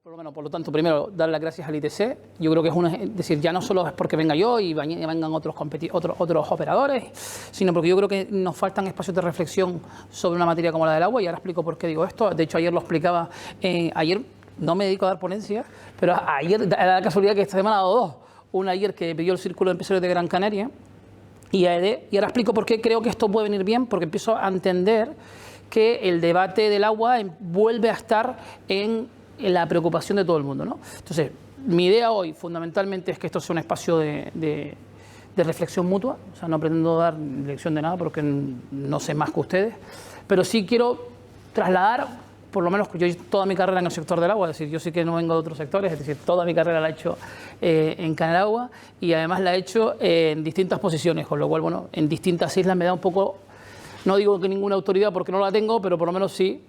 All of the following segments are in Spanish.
Por lo tanto, primero, dar las gracias al ITC. Yo creo que es decir, ya no solo es porque venga yo y vengan otros operadores, sino porque yo creo que nos faltan espacios de reflexión sobre una materia como la del agua, y ahora explico por qué digo esto. De hecho, ayer lo explicaba. Ayer no me dedico a dar ponencias, pero ayer era la casualidad que esta semana ha dado dos. Una ayer que pidió el Círculo de Empresarios de Gran Canaria y ahora explico por qué creo que esto puede venir bien, porque empiezo a entender que el debate del agua vuelve a estar en la preocupación de todo el mundo, ¿no? Entonces, mi idea hoy fundamentalmente es que esto sea un espacio de reflexión mutua. O sea, no pretendo dar lección de nada porque no sé más que ustedes, pero sí quiero trasladar, por lo menos yo toda mi carrera en el sector del agua, es decir, yo sí que no vengo de otros sectores, es decir, toda mi carrera la he hecho en Canalagua, y además la he hecho en distintas posiciones, con lo cual, bueno, en distintas islas me da un poco, no digo que ninguna autoridad porque no la tengo, pero por lo menos sí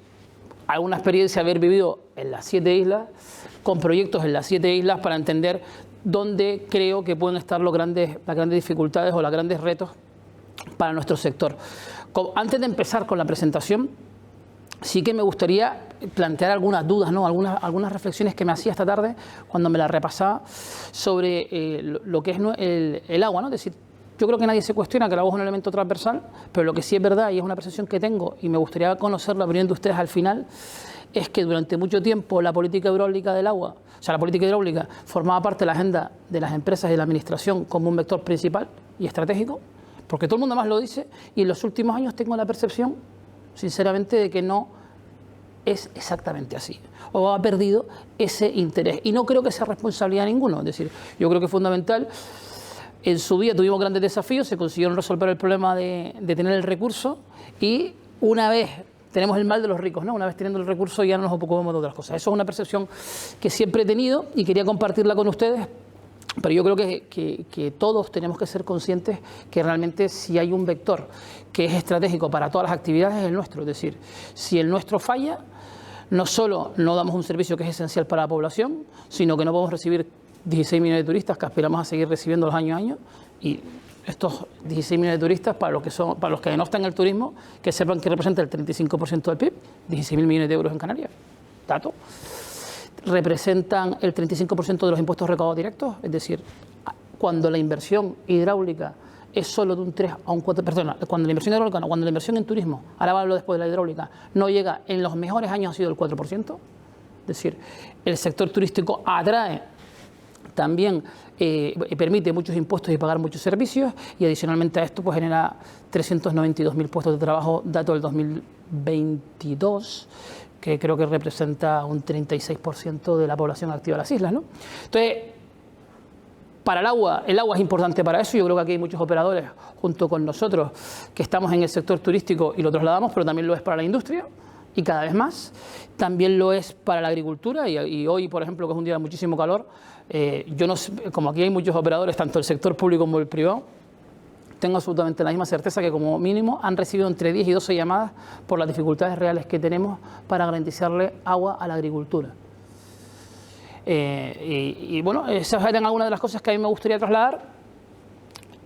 alguna experiencia haber vivido en las 7 islas, con proyectos en las 7 islas, para entender dónde creo que pueden estar las grandes dificultades o los grandes retos para nuestro sector. Antes de empezar con la presentación, sí que me gustaría plantear algunas dudas, ¿no? algunas reflexiones que me hacía esta tarde cuando me las repasaba sobre lo que es el agua, ¿no? Es decir, yo creo que nadie se cuestiona que el agua es un elemento transversal, pero lo que sí es verdad, y es una percepción que tengo, y me gustaría conocer la opinión de ustedes al final, es que durante mucho tiempo la política hidráulica del agua, o sea, la política hidráulica formaba parte de la agenda de las empresas y de la administración como un vector principal y estratégico, porque todo el mundo más lo dice, y en los últimos años tengo la percepción, sinceramente, de que no es exactamente así, o ha perdido ese interés, y no creo que sea responsabilidad de ninguno. Es decir, yo creo que es fundamental. En su día tuvimos grandes desafíos, se consiguieron resolver el problema de tener el recurso, y una vez tenemos el mal de los ricos, ¿no? Una vez teniendo el recurso ya no nos ocupamos de otras cosas. Eso es una percepción que siempre he tenido y quería compartirla con ustedes, pero yo creo que todos tenemos que ser conscientes que realmente si hay un vector que es estratégico para todas las actividades es el nuestro. Es decir, si el nuestro falla, no solo no damos un servicio que es esencial para la población, sino que no podemos recibir 16 millones de turistas que aspiramos a seguir recibiendo los años a año, y estos 16 millones de turistas, para los que no están en el turismo, que sepan que representa el 35% del PIB, 16.000 millones de euros en Canarias, dato, representan el 35% de los impuestos recaudados directos. Es decir, cuando la inversión hidráulica es solo de un 3 a un 4, perdona, cuando la inversión hidráulica, no, cuando la inversión en turismo, ahora hablo después de la hidráulica, no llega, en los mejores años ha sido el 4%, es decir, el sector turístico atrae también, permite muchos impuestos y pagar muchos servicios, y adicionalmente a esto pues genera 392.000 puestos de trabajo, dato del 2022, que creo que representa un 36% de la población activa de las islas, ¿no? Entonces, para el agua es importante para eso. Yo creo que aquí hay muchos operadores junto con nosotros que estamos en el sector turístico y lo trasladamos, pero también lo es para la industria, y cada vez más. También lo es para la agricultura, y hoy, por ejemplo, que es un día de muchísimo calor, yo no sé, como aquí hay muchos operadores, tanto el sector público como el privado, tengo absolutamente la misma certeza que como mínimo han recibido entre 10 y 12 llamadas por las dificultades reales que tenemos para garantizarle agua a la agricultura. Y bueno, esas eran algunas de las cosas que a mí me gustaría trasladar.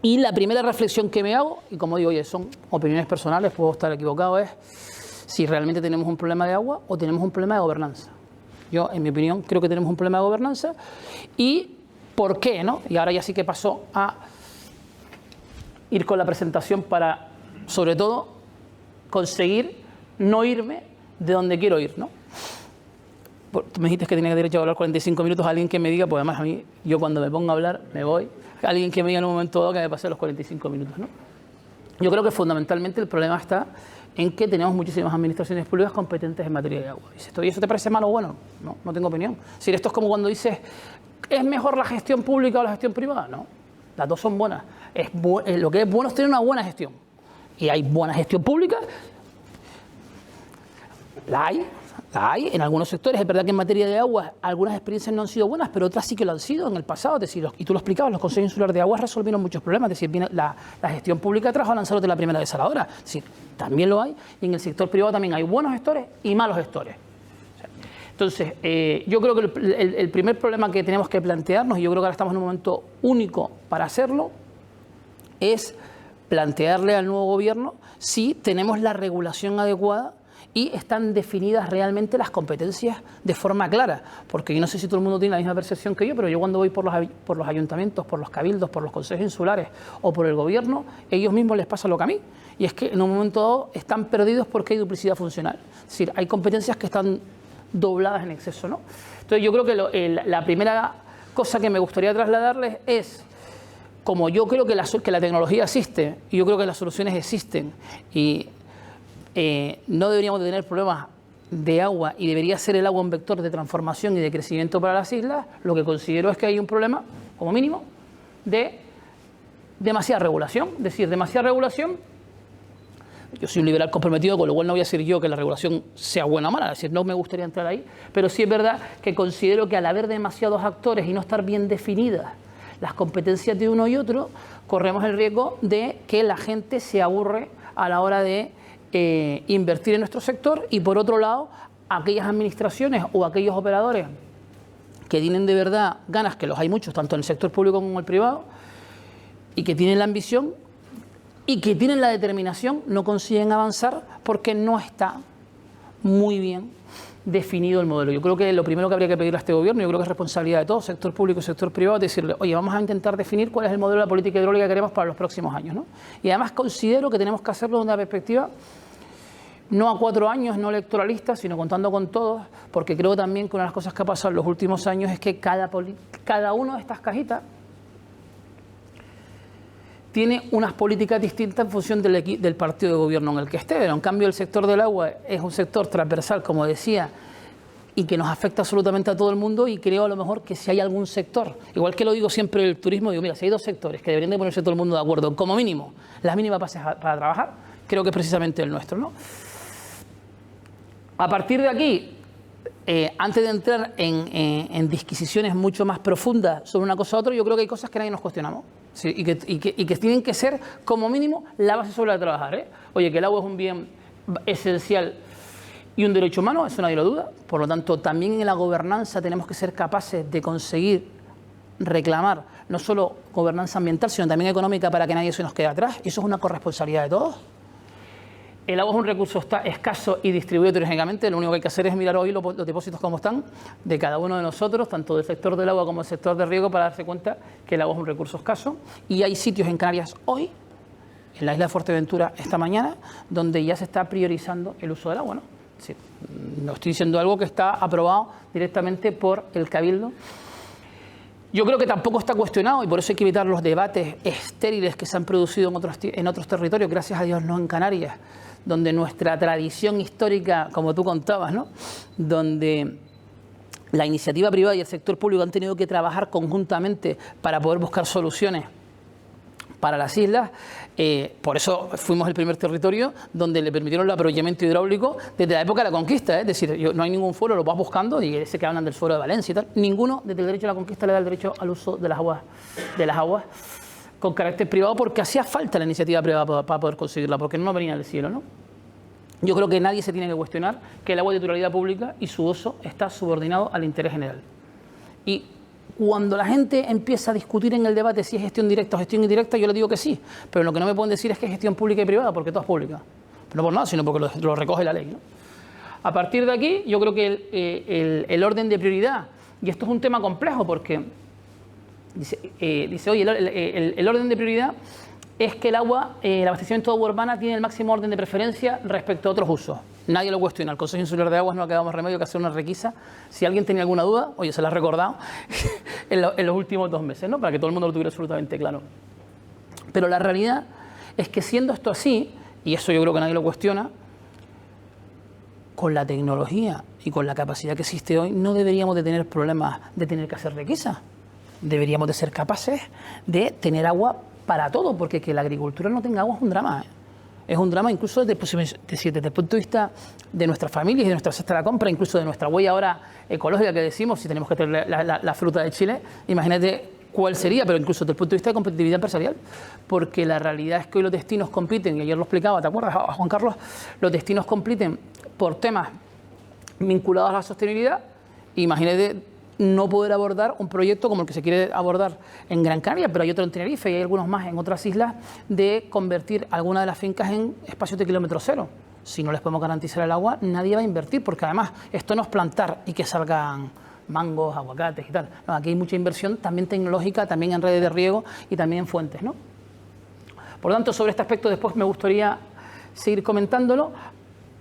Y la primera reflexión que me hago, y como digo, oye, son opiniones personales, puedo estar equivocado, es si realmente tenemos un problema de agua o tenemos un problema de gobernanza. Yo, en mi opinión, creo que tenemos un problema de gobernanza. ¿Y por qué, no? Y ahora ya sí que paso a ir con la presentación para, sobre todo, conseguir no irme de donde quiero ir, ¿no? Tú me dijiste que tenía derecho a hablar 45 minutos, a alguien que me diga, pues además a mí, yo cuando me pongo a hablar, me voy. Alguien que me diga en un momento dado que me pase los 45 minutos, ¿no? Yo creo que fundamentalmente el problema está en que tenemos muchísimas administraciones públicas competentes en materia de agua. ¿Y eso te parece malo o bueno? No, no tengo opinión. Es decir, esto es como cuando dices, ¿es mejor la gestión pública o la gestión privada? No, las dos son buenas. Lo que es bueno es tener una buena gestión. Y hay buena gestión pública, la hay en algunos sectores. Es verdad que en materia de agua algunas experiencias no han sido buenas, pero otras sí que lo han sido en el pasado. Es decir, y tú lo explicabas, los consejos insulares de aguas resolvieron muchos problemas. Es decir, viene la gestión pública trajo a Lanzarote la primera desaladora. Es decir, también lo hay. Y en el sector privado también hay buenos gestores y malos gestores. Entonces, yo creo que el primer problema que tenemos que plantearnos, y yo creo que ahora estamos en un momento único para hacerlo, es plantearle al nuevo gobierno si tenemos la regulación adecuada y están definidas realmente las competencias de forma clara, porque yo no sé si todo el mundo tiene la misma percepción que yo, pero yo cuando voy por los ayuntamientos, por los cabildos, por los consejos insulares o por el gobierno, ellos mismos les pasa lo que a mí, y es que en un momento dado están perdidos porque hay duplicidad funcional, es decir, hay competencias que están dobladas en exceso, ¿no? Entonces yo creo que la primera cosa que me gustaría trasladarles es, como yo creo que la tecnología existe, y yo creo que las soluciones existen, y no deberíamos de tener problemas de agua y debería ser el agua un vector de transformación y de crecimiento para las islas, lo que considero es que hay un problema, como mínimo, de demasiada regulación. Es decir, demasiada regulación. Yo soy un liberal comprometido, con lo cual no voy a decir yo que la regulación sea buena o mala, es decir, no me gustaría entrar ahí, pero sí es verdad que considero que al haber demasiados actores y no estar bien definidas las competencias de uno y otro, corremos el riesgo de que la gente se aburre a la hora de invertir en nuestro sector, y por otro lado, aquellas administraciones o aquellos operadores que tienen de verdad ganas, que los hay muchos, tanto en el sector público como en el privado, y que tienen la ambición y que tienen la determinación, no consiguen avanzar porque no está muy bien definido el modelo. Yo creo que lo primero que habría que pedirle a este gobierno, yo creo que es responsabilidad de todo, sector público y sector privado, es decirle, oye, vamos a intentar definir cuál es el modelo de la política hidráulica que queremos para los próximos años, ¿no? Y además considero que tenemos que hacerlo de una perspectiva no a 4 años, no electoralista, sino contando con todos, porque creo también que una de las cosas que ha pasado en los últimos años es que cada una de estas cajitas tiene unas políticas distintas en función del partido de gobierno en el que esté. Pero en cambio el sector del agua es un sector transversal, como decía, y que nos afecta absolutamente a todo el mundo, y creo a lo mejor que si hay algún sector, igual que lo digo siempre el turismo, digo, mira, si hay 2 sectores que deberían de ponerse todo el mundo de acuerdo, como mínimo, las mínimas bases para trabajar, creo que es precisamente el nuestro, ¿no? A partir de aquí, antes de entrar en disquisiciones mucho más profundas sobre una cosa u otra, yo creo que hay cosas que nadie nos cuestionamos. Sí, y que tienen que ser, como mínimo, la base sobre la que trabajar, ¿eh? Oye, que el agua es un bien esencial y un derecho humano, eso nadie lo duda. Por lo tanto, también en la gobernanza tenemos que ser capaces de conseguir reclamar no solo gobernanza ambiental, sino también económica, para que nadie se nos quede atrás. Y eso es una corresponsabilidad de todos. El agua es un recurso escaso y distribuido heterogéneamente. Lo único que hay que hacer es mirar hoy los depósitos como están de cada uno de nosotros, tanto del sector del agua como del sector de riego, para darse cuenta que el agua es un recurso escaso. Y hay sitios en Canarias hoy, en la isla de Fuerteventura esta mañana, donde ya se está priorizando el uso del agua, ¿no? Sí, no estoy diciendo algo que está aprobado directamente por el Cabildo. Yo creo que tampoco está cuestionado, y por eso hay que evitar los debates estériles que se han producido en otros territorios, gracias a Dios no en Canarias, donde nuestra tradición histórica, como tú contabas, ¿no?, donde la iniciativa privada y el sector público han tenido que trabajar conjuntamente para poder buscar soluciones para las islas. Por eso fuimos el primer territorio donde le permitieron el aprovechamiento hidráulico desde la época de la conquista, ¿eh? Es decir, no hay ningún foro, lo vas buscando, y ese que hablan del foro de Valencia y tal, ninguno desde el derecho a la conquista le da el derecho al uso de las aguas con carácter privado, porque hacía falta la iniciativa privada para poder conseguirla, porque no venía del cielo, ¿no? Yo creo que nadie se tiene que cuestionar que el agua de titularidad pública y su uso está subordinado al interés general. Y cuando la gente empieza a discutir en el debate si es gestión directa o gestión indirecta, yo le digo que sí, pero lo que no me pueden decir es que es gestión pública y privada, porque todo es pública. Pero no por nada, sino porque lo recoge la ley, ¿no? A partir de aquí, yo creo que el orden de prioridad, y esto es un tema complejo porque dice oye, el orden de prioridad es que el agua, el abastecimiento de agua urbana tiene el máximo orden de preferencia respecto a otros usos. Nadie lo cuestiona. El Consejo Insular de Aguas no ha quedado más remedio que hacer una requisa. Si alguien tenía alguna duda, oye, se la ha recordado en los últimos 2 meses, ¿no?, para que todo el mundo lo tuviera absolutamente claro. Pero la realidad es que, siendo esto así, y eso yo creo que nadie lo cuestiona, con la tecnología y con la capacidad que existe hoy, no deberíamos de tener problemas de tener que hacer requisas. Deberíamos de ser capaces de tener agua para todo, porque que la agricultura no tenga agua es un drama, ¿eh? Es un drama incluso desde el punto de vista de nuestras familias y de nuestra cesta de la compra, incluso de nuestra huella ahora ecológica que decimos, si tenemos que tener la fruta de Chile, imagínate cuál sería, pero incluso desde el punto de vista de competitividad empresarial, porque la realidad es que hoy los destinos compiten, y ayer lo explicaba, ¿te acuerdas, Juan Carlos? Los destinos compiten por temas vinculados a la sostenibilidad. Imagínate no poder abordar un proyecto como el que se quiere abordar en Gran Canaria, pero hay otro en Tenerife y hay algunos más en otras islas, de convertir algunas de las fincas en espacios de kilómetro cero. Si no les podemos garantizar el agua, nadie va a invertir, porque además esto no es plantar y que salgan mangos, aguacates y tal. No, aquí hay mucha inversión también tecnológica, también en redes de riego y también en fuentes, ¿no? Por lo tanto, sobre este aspecto después me gustaría seguir comentándolo.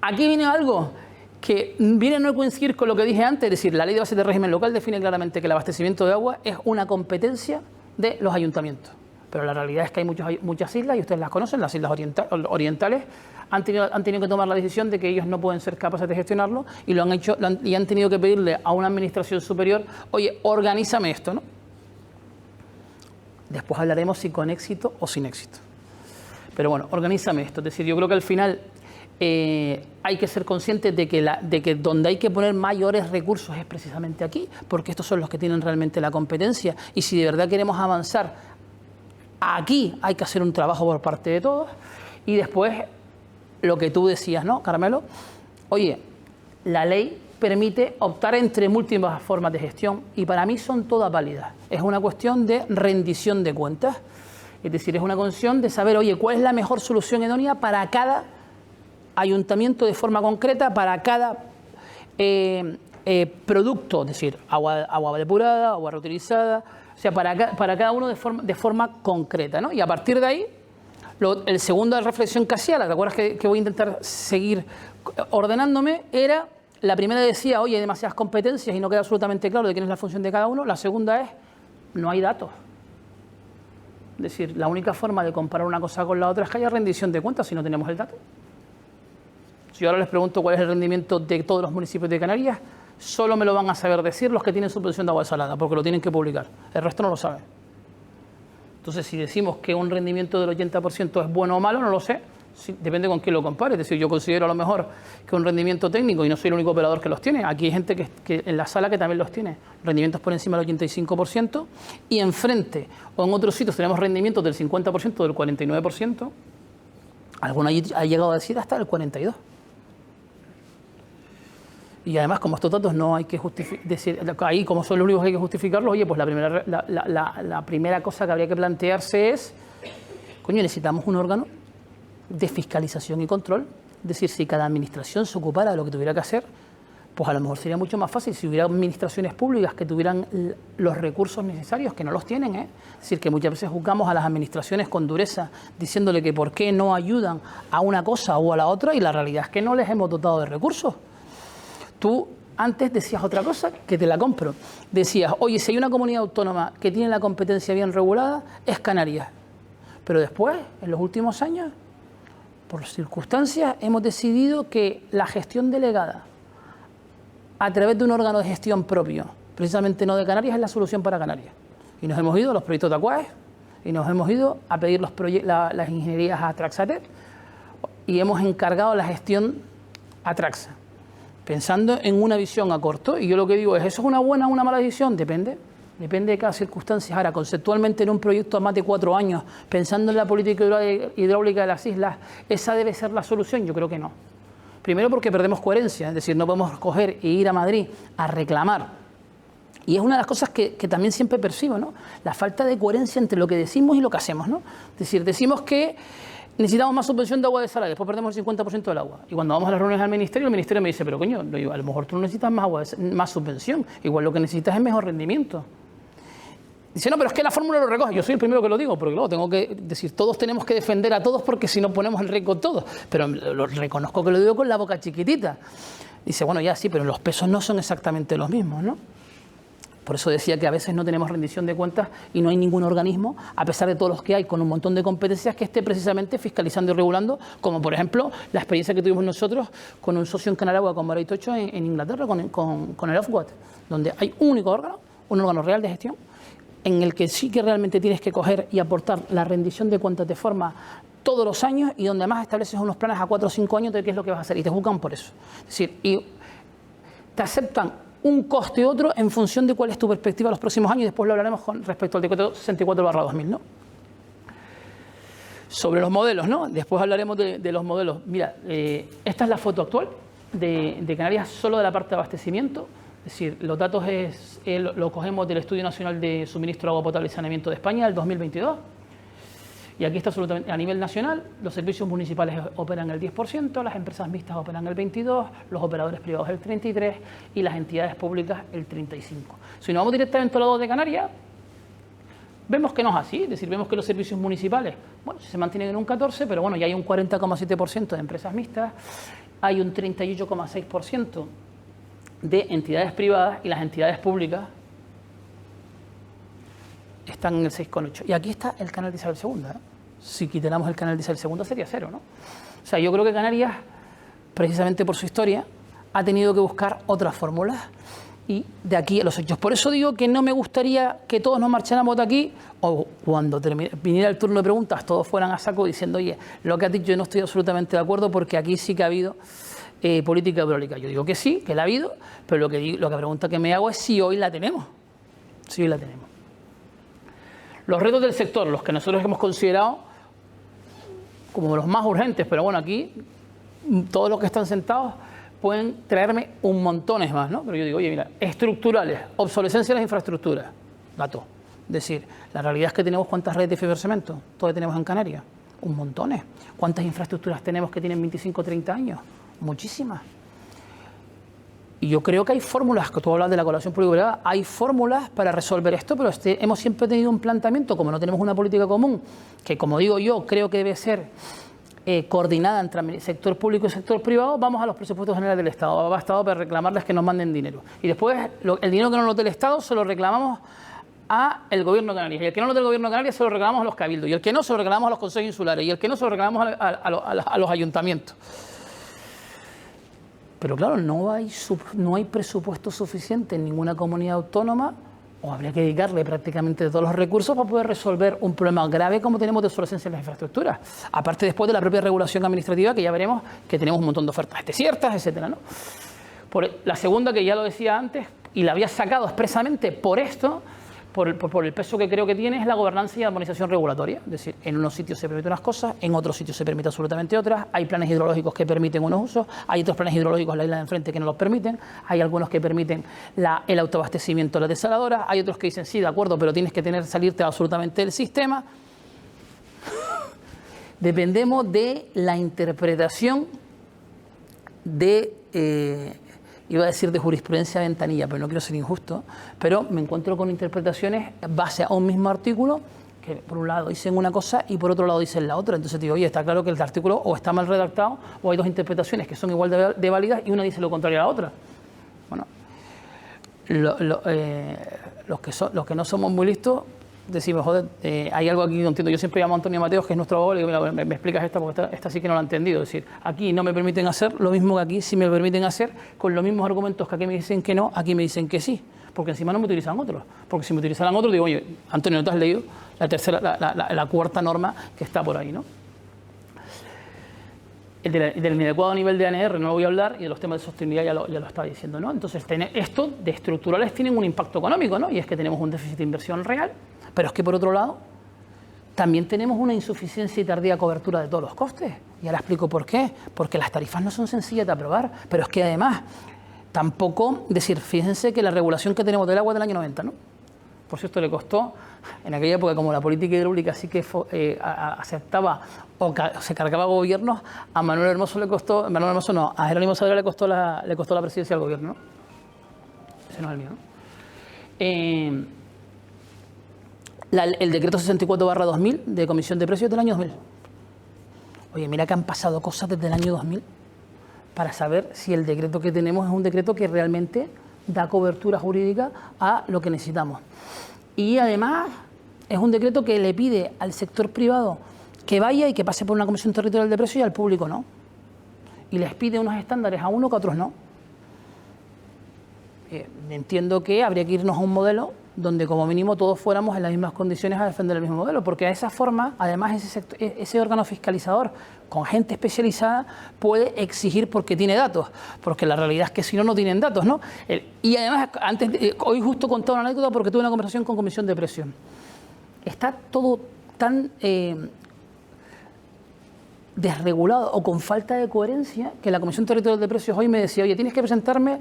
Aquí viene algo que viene a no coincidir con lo que dije antes, es decir, la Ley de Bases de Régimen Local define claramente que el abastecimiento de agua es una competencia de los ayuntamientos. Pero la realidad es que hay muchas islas, y ustedes las conocen, las islas orientales, han tenido que tomar la decisión de que ellos no pueden ser capaces de gestionarlo y lo han hecho y han tenido que pedirle a una administración superior, oye, organízame esto, ¿no? Después hablaremos si con éxito o sin éxito. Pero bueno, organízame esto. Es decir, yo creo que al final hay que ser conscientes de que donde hay que poner mayores recursos es precisamente aquí, porque estos son los que tienen realmente la competencia. Y si de verdad queremos avanzar, aquí hay que hacer un trabajo por parte de todos. Y después, lo que tú decías, ¿no, Carmelo? Oye, la ley permite optar entre múltiples formas de gestión y para mí son todas válidas. Es una cuestión de rendición de cuentas. Es decir, es una cuestión de saber, oye, cuál es la mejor solución idónea para cada ayuntamiento de forma concreta, para cada producto, es decir, agua depurada, agua reutilizada, o sea, para cada uno de forma concreta, ¿no? Y a partir de ahí, el segundo de reflexión que hacía, ¿te acuerdas que voy a intentar seguir ordenándome? Era, la primera decía, oye, hay demasiadas competencias y no queda absolutamente claro de quién es la función de cada uno. La segunda es, no hay datos. Es decir, la única forma de comparar una cosa con la otra es que haya rendición de cuentas si no tenemos el dato. Si yo ahora les pregunto cuál es el rendimiento de todos los municipios de Canarias, solo me lo van a saber decir los que tienen subvención de agua salada, porque lo tienen que publicar. El resto no lo sabe. Entonces, si decimos que un rendimiento del 80% es bueno o malo, no lo sé. Depende con quién lo compare. Es decir, yo considero a lo mejor que un rendimiento técnico, y no soy el único operador que los tiene, aquí hay gente que en la sala que también los tiene, rendimientos por encima del 85%, y enfrente o en otros sitios tenemos rendimientos del 50%, del 49%, alguno ha llegado a decir hasta el 42%. Y además, como estos datos no hay que decir, ahí como son los únicos que hay que justificarlos, oye, pues la primera cosa que habría que plantearse es, coño, necesitamos un órgano de fiscalización y control. Es decir, si cada administración se ocupara de lo que tuviera que hacer, pues a lo mejor sería mucho más fácil si hubiera administraciones públicas que tuvieran los recursos necesarios, que no los tienen, ¿eh? Es decir, que muchas veces juzgamos a las administraciones con dureza, diciéndole que por qué no ayudan a una cosa o a la otra, y la realidad es que no les hemos dotado de recursos. Tú antes decías otra cosa, que te la compro. Decías, oye, si hay una comunidad autónoma que tiene la competencia bien regulada, es Canarias. Pero después, en los últimos años, por circunstancias, hemos decidido que la gestión delegada a través de un órgano de gestión propio, precisamente no de Canarias, es la solución para Canarias. Y nos hemos ido a los proyectos de Aquaes, y nos hemos ido a pedir las ingenierías a Traxatet, y hemos encargado la gestión a Traxa, pensando en una visión a corto. Y yo lo que digo es, ¿eso es una buena o una mala decisión? Depende de cada circunstancia. Ahora, conceptualmente, en un proyecto a más de 4 años, pensando en la política hidráulica de las islas, ¿esa debe ser la solución? Yo creo que no. Primero porque perdemos coherencia, es decir, no podemos coger e ir a Madrid a reclamar. Y es una de las cosas que también siempre percibo, ¿no? La falta de coherencia entre lo que decimos y lo que hacemos, ¿no? Es decir, decimos que necesitamos más subvención de agua desalada, después perdemos el 50% del agua. Y cuando vamos a las reuniones al ministerio, el ministerio me dice, pero coño, a lo mejor tú no necesitas más subvención, igual lo que necesitas es mejor rendimiento. Dice, no, pero es que la fórmula lo recoge. Yo soy el primero que lo digo, porque luego tengo que decir, todos tenemos que defender a todos porque si no ponemos en riesgo todos. Pero lo reconozco que lo digo con la boca chiquitita. Dice, bueno, ya sí, pero los pesos no son exactamente los mismos, ¿no? Por eso decía que a veces no tenemos rendición de cuentas y no hay ningún organismo, a pesar de todos los que hay, con un montón de competencias, que esté precisamente fiscalizando y regulando, como por ejemplo la experiencia que tuvimos nosotros con un socio en Canaragua, con Moray Tocho, en Inglaterra, con el Ofwat, donde hay un único órgano, un órgano real de gestión, en el que sí que realmente tienes que coger y aportar la rendición de cuentas de forma todos los años, y donde además estableces unos planes a 4 o 5 años de qué es lo que vas a hacer, y te juzgan por eso. Es decir, y te aceptan un coste u otro en función de cuál es tu perspectiva los próximos años, y después lo hablaremos con respecto al decreto 64/2000, ¿no? Sobre los modelos, ¿no? Después hablaremos de los modelos. Mira, esta es la foto actual de Canarias, solo de la parte de abastecimiento. Es decir, los datos lo cogemos del Estudio Nacional de Suministro de Agua Potable y Saneamiento de España, del 2022. Y aquí está absolutamente, a nivel nacional, los servicios municipales operan el 10%, las empresas mixtas operan el 22%, los operadores privados el 33% y las entidades públicas el 35%. Si nos vamos directamente al lado de Canarias, vemos que no es así, es decir, vemos que los servicios municipales, bueno, se mantienen en un 14%, pero bueno, ya hay un 40,7% de empresas mixtas, hay un 38,6% de entidades privadas y las entidades públicas están en el 6,8%. Y aquí está el canal de Isabel II. Si quitáramos el canal de Isabel II sería 0, ¿no? O sea, yo creo que Canarias, precisamente por su historia, ha tenido que buscar otras fórmulas y de aquí a los hechos. Por eso digo que no me gustaría que todos nos marcháramos de aquí o cuando viniera el turno de preguntas todos fueran a saco diciendo, oye, lo que has dicho yo no estoy absolutamente de acuerdo porque aquí sí que ha habido política hidráulica. Yo digo que sí, que la ha habido, pero lo que pregunta que me hago es si hoy la tenemos. Si hoy la tenemos. Los retos del sector, los que nosotros hemos considerado como los más urgentes, pero bueno, aquí todos los que están sentados pueden traerme un montones más, ¿no? Pero yo digo, oye, mira, estructurales, obsolescencia de las infraestructuras, dato. Es decir, la realidad es que tenemos cuántas redes de fibra de cemento, todavía tenemos en Canarias, un montones. ¿Cuántas infraestructuras tenemos que tienen 25 o 30 años? Muchísimas. Y yo creo que hay fórmulas, que tú hablas de la colaboración público-privada, hay fórmulas para resolver esto, pero hemos siempre tenido un planteamiento, como no tenemos una política común, que como digo yo, creo que debe ser coordinada entre sector público y sector privado, vamos a los presupuestos generales del Estado, va a Estado para reclamarles que nos manden dinero. Y después el dinero que no nos dé el Estado se lo reclamamos al Gobierno de Canarias, y el que no nos dé el Gobierno de Canarias se lo reclamamos a los cabildos, y el que no se lo reclamamos a los consejos insulares, y el que no se lo reclamamos a los ayuntamientos. Pero claro, no hay presupuesto suficiente en ninguna comunidad autónoma, o habría que dedicarle prácticamente todos los recursos para poder resolver un problema grave como tenemos de obsolescencia en las infraestructuras. Aparte después de la propia regulación administrativa, que ya veremos que tenemos un montón de ofertas desiertas, etcétera, ¿no? La segunda, que ya lo decía antes, y la había sacado expresamente por esto, por el peso que creo que tiene, es la gobernanza y la armonización regulatoria. Es decir, en unos sitios se permiten unas cosas, en otros sitios se permite absolutamente otras. Hay planes hidrológicos que permiten unos usos, hay otros planes hidrológicos en la isla de enfrente que no los permiten, hay algunos que permiten el autoabastecimiento de las desaladoras, hay otros que dicen, sí, de acuerdo, pero tienes que salirte absolutamente del sistema. Dependemos de la interpretación de... iba a decir de jurisprudencia ventanilla, pero no quiero ser injusto, pero me encuentro con interpretaciones base a un mismo artículo que por un lado dicen una cosa y por otro lado dicen la otra. Entonces digo, oye, está claro que el artículo o está mal redactado o hay dos interpretaciones que son igual de válidas y una dice lo contrario a la otra. Bueno, los que no somos muy listos decimos, joder, hay algo aquí que no entiendo. Yo siempre llamo a Antonio Mateos, que es nuestro abogado, y digo, mira, me explicas esta, porque esta sí que no la he entendido. Es decir, aquí no me permiten hacer lo mismo que aquí sí me permiten hacer, con los mismos argumentos que aquí me dicen que no, aquí me dicen que sí, porque encima no me utilizan otros. Porque si me utilizaran otros, digo, oye, Antonio, ¿no te has leído la cuarta norma que está por ahí, ¿no? Del inadecuado nivel de ANR no lo voy a hablar, y de los temas de sostenibilidad ya lo estaba diciendo, ¿no? Entonces, esto de estructurales tienen un impacto económico, ¿no? Y es que tenemos un déficit de inversión real, pero es que por otro lado también tenemos una insuficiencia y tardía cobertura de todos los costes. Y ahora explico por qué. Porque las tarifas no son sencillas de aprobar, pero es que además tampoco, fíjense que la regulación que tenemos del agua es del año 90, ¿no? Por cierto, le costó, en aquella época, como la política hidráulica sí que aceptaba o se cargaba gobiernos, a Manuel Hermoso le costó, a Jerónimo Saavedra le costó la presidencia del gobierno, ¿no? Ese no es el mío, ¿no? El decreto 64/2000 de Comisión de Precios del año 2000. Oye, mira que han pasado cosas desde el año 2000 para saber si el decreto que tenemos es un decreto que realmente da cobertura jurídica a lo que necesitamos. Y además es un decreto que le pide al sector privado que vaya y que pase por una comisión territorial de precios y al público no. Y les pide unos estándares a uno que a otros no. Entiendo que habría que irnos a un modelo donde como mínimo todos fuéramos en las mismas condiciones a defender el mismo modelo, porque de esa forma, además, ese órgano fiscalizador con gente especializada puede exigir porque tiene datos, porque la realidad es que si no, no tienen datos, ¿no? Y además, hoy justo contaba una anécdota porque tuve una conversación con Comisión de Precios. Está todo tan desregulado o con falta de coherencia que la Comisión Territorial de Precios hoy me decía, oye, tienes que presentarme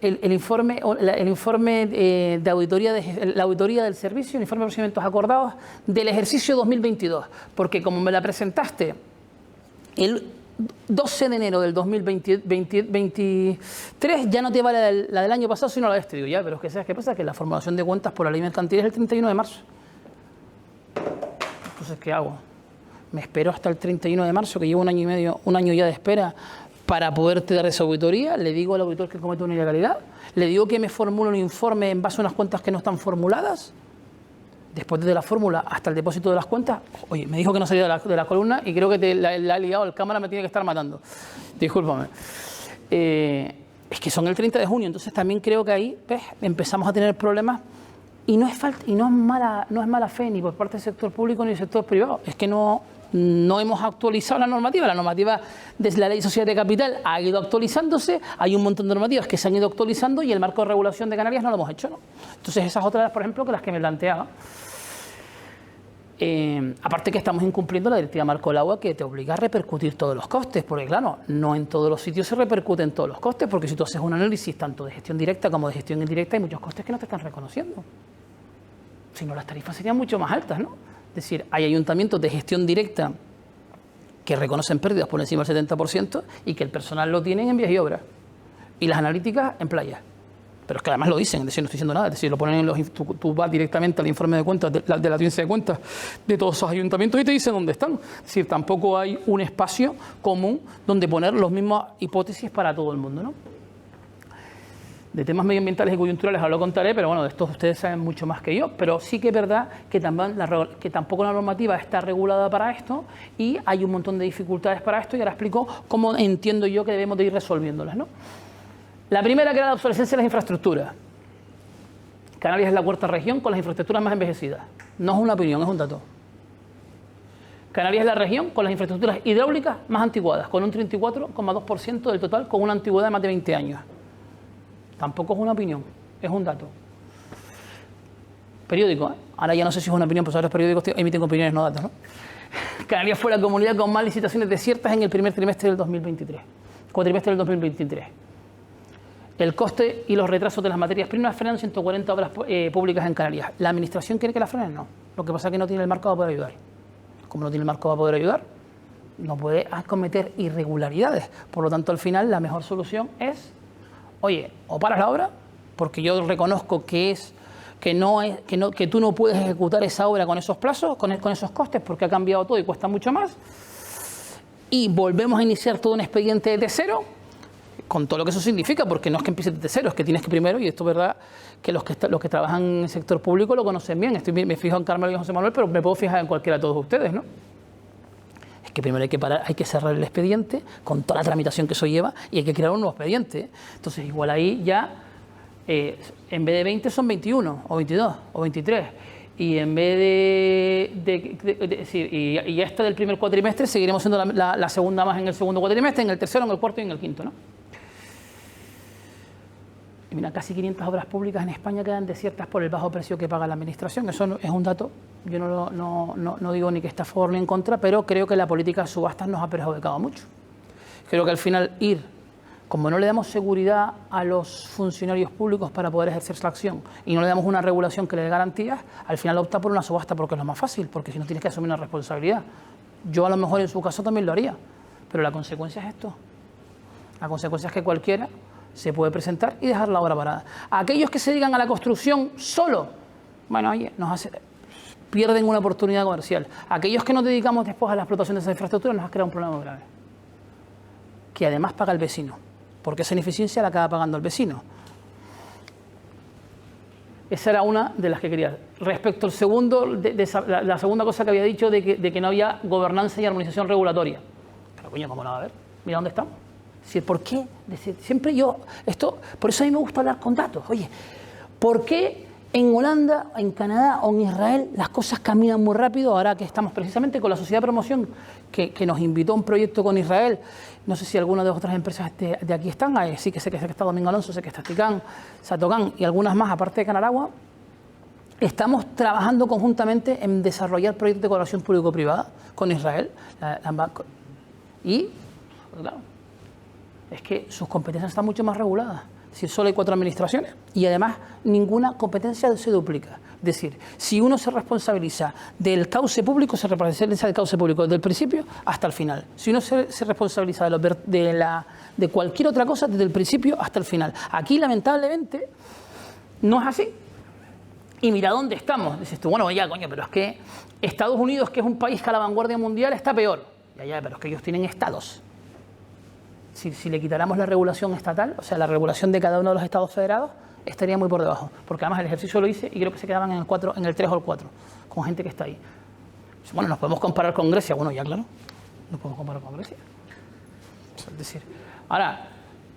el informe de auditoría, la auditoría del servicio, el informe de procedimientos acordados del ejercicio 2022, porque como me la presentaste el 12 de enero del 2023, ya no te vale la del año pasado, sino la de este. Digo, ya, pero es que ¿sabes qué pasa? Que la formulación de cuentas por la ley mercantil es el 31 de marzo. Entonces, ¿qué hago? Me espero hasta el 31 de marzo, que llevo un año y medio, un año ya de espera, para poderte dar esa auditoría. Le digo al auditor que comete una ilegalidad, le digo que me formule un informe en base a unas cuentas que no están formuladas. Después de la fórmula hasta el depósito de las cuentas, oye, me dijo que no salía de la columna y creo que la ha liado, el cámara me tiene que estar matando. Discúlpame. Es que son el 30 de junio, entonces también creo que ahí empezamos a tener problemas y no es mala fe ni por parte del sector público ni del sector privado. Es que no hemos actualizado la normativa. La normativa desde la Ley de Sociedades de Capital ha ido actualizándose, hay un montón de normativas que se han ido actualizando y el marco de regulación de Canarias no lo hemos hecho, ¿no? Entonces esas otras, por ejemplo, que las que me planteaba. Aparte que estamos incumpliendo la directiva marco del agua, que te obliga a repercutir todos los costes, porque claro, no en todos los sitios se repercuten todos los costes, porque si tú haces un análisis tanto de gestión directa como de gestión indirecta, hay muchos costes que no te están reconociendo. Si no, las tarifas serían mucho más altas, ¿no? Es decir, hay ayuntamientos de gestión directa que reconocen pérdidas por encima del 70% y que el personal lo tienen en vías y obras, y las analíticas en playas. Pero es que además lo dicen, es decir, no estoy diciendo nada, es decir, lo ponen en tú vas directamente al informe de cuentas, de la audiencia de cuentas de todos esos ayuntamientos y te dicen dónde están. Es decir, tampoco hay un espacio común donde poner las mismas hipótesis para todo el mundo, ¿no? De temas medioambientales y coyunturales ahora lo contaré, pero bueno, de estos ustedes saben mucho más que yo, pero sí que es verdad que tampoco la normativa está regulada para esto y hay un montón de dificultades para esto y ahora explico cómo entiendo yo que debemos de ir resolviéndolas, ¿no? La primera, que era la obsolescencia de las infraestructuras. Canarias es la cuarta región con las infraestructuras más envejecidas. No es una opinión, es un dato. Canarias es la región con las infraestructuras hidráulicas más antiguadas, con un 34,2% del total, con una antigüedad de más de 20 años. Tampoco es una opinión, es un dato. Periódico, ¿eh? Ahora ya no sé si es una opinión, pues ahora los periódicos emiten opiniones, no datos, ¿no? Canarias fue la comunidad con más licitaciones desiertas en el primer trimestre del 2023. Cuatrimestre del 2023. El coste y los retrasos de las materias primas frenan 140 obras públicas en Canarias. ¿La administración quiere que las frenen? No. Lo que pasa es que no tiene el marco para poder ayudar. Como no tiene el marco para poder ayudar, no puede cometer irregularidades. Por lo tanto, al final, la mejor solución es, oye, o paras la obra, porque yo reconozco que tú no puedes ejecutar esa obra con esos plazos, con esos costes, porque ha cambiado todo y cuesta mucho más, y volvemos a iniciar todo un expediente de cero, con todo lo que eso significa, porque no es que empieces desde cero, es que tienes que primero, y esto es verdad, que los que trabajan en el sector público lo conocen bien. Me fijo en Carmelo y José Manuel, pero me puedo fijar en cualquiera de todos ustedes, ¿no? Es que primero hay que cerrar el expediente con toda la tramitación que eso lleva y hay que crear un nuevo expediente. Entonces, igual ahí ya, en vez de 20 son 21, o 22, o 23. Y en vez y esta del primer cuatrimestre seguiremos siendo la segunda más en el segundo cuatrimestre, en el tercero, en el cuarto y en el quinto, ¿no? Y mira, casi 500 obras públicas en España quedan desiertas por el bajo precio que paga la administración. Eso es un dato. Yo no digo ni que está a favor ni en contra, pero creo que la política de subastas nos ha perjudicado mucho. Creo que al final como no le damos seguridad a los funcionarios públicos para poder ejercer su acción y no le damos una regulación que le dé garantías, al final opta por una subasta porque es lo más fácil, porque si no tienes que asumir una responsabilidad. Yo a lo mejor en su caso también lo haría, pero la consecuencia es esto. La consecuencia es que cualquiera se puede presentar y dejar la obra parada. Aquellos que se dedican a la construcción solo, bueno, oye, pierden una oportunidad comercial. Aquellos que nos dedicamos después a la explotación de esa infraestructura nos ha creado un problema muy grave, que además paga el vecino, porque esa ineficiencia la acaba pagando el vecino. Esa era una de las que quería. Respecto al segundo, la segunda cosa que había dicho de que no había gobernanza y armonización regulatoria. Pero coño, ¿cómo la va a ver? Mira dónde estamos. ¿Por qué? Siempre por eso a mí me gusta hablar con datos. Oye, ¿por qué en Holanda, en Canadá o en Israel las cosas caminan muy rápido? Ahora que estamos precisamente con la sociedad de promoción que nos invitó a un proyecto con Israel, no sé si alguna de las otras empresas de aquí están, sí que sé que está Domingo Alonso, sé que está Ticán, Satocán y algunas más aparte de Canaragua. Estamos trabajando conjuntamente en desarrollar proyectos de colaboración público-privada con Israel. Y, claro, es que sus competencias están mucho más reguladas. Es decir, solo hay 4 administraciones y además ninguna competencia se duplica. Es decir, si uno se responsabiliza del cauce público, se responsabiliza del cauce público desde el principio hasta el final. Si uno se responsabiliza de cualquier otra cosa desde el principio hasta el final. Aquí, lamentablemente, no es así. Y mira dónde estamos. Dices tú, bueno, ya, coño, pero es que Estados Unidos, que es un país que a la vanguardia mundial, está peor. Ya, pero es que ellos tienen estados. Si le quitáramos la regulación estatal, o sea, la regulación de cada uno de los estados federados, estaría muy por debajo. Porque además el ejercicio lo hice y creo que se quedaban en el 3 o el 4, con gente que está ahí. Bueno, nos podemos comparar con Grecia. Bueno, ya claro, nos podemos comparar con Grecia. Es decir, ahora,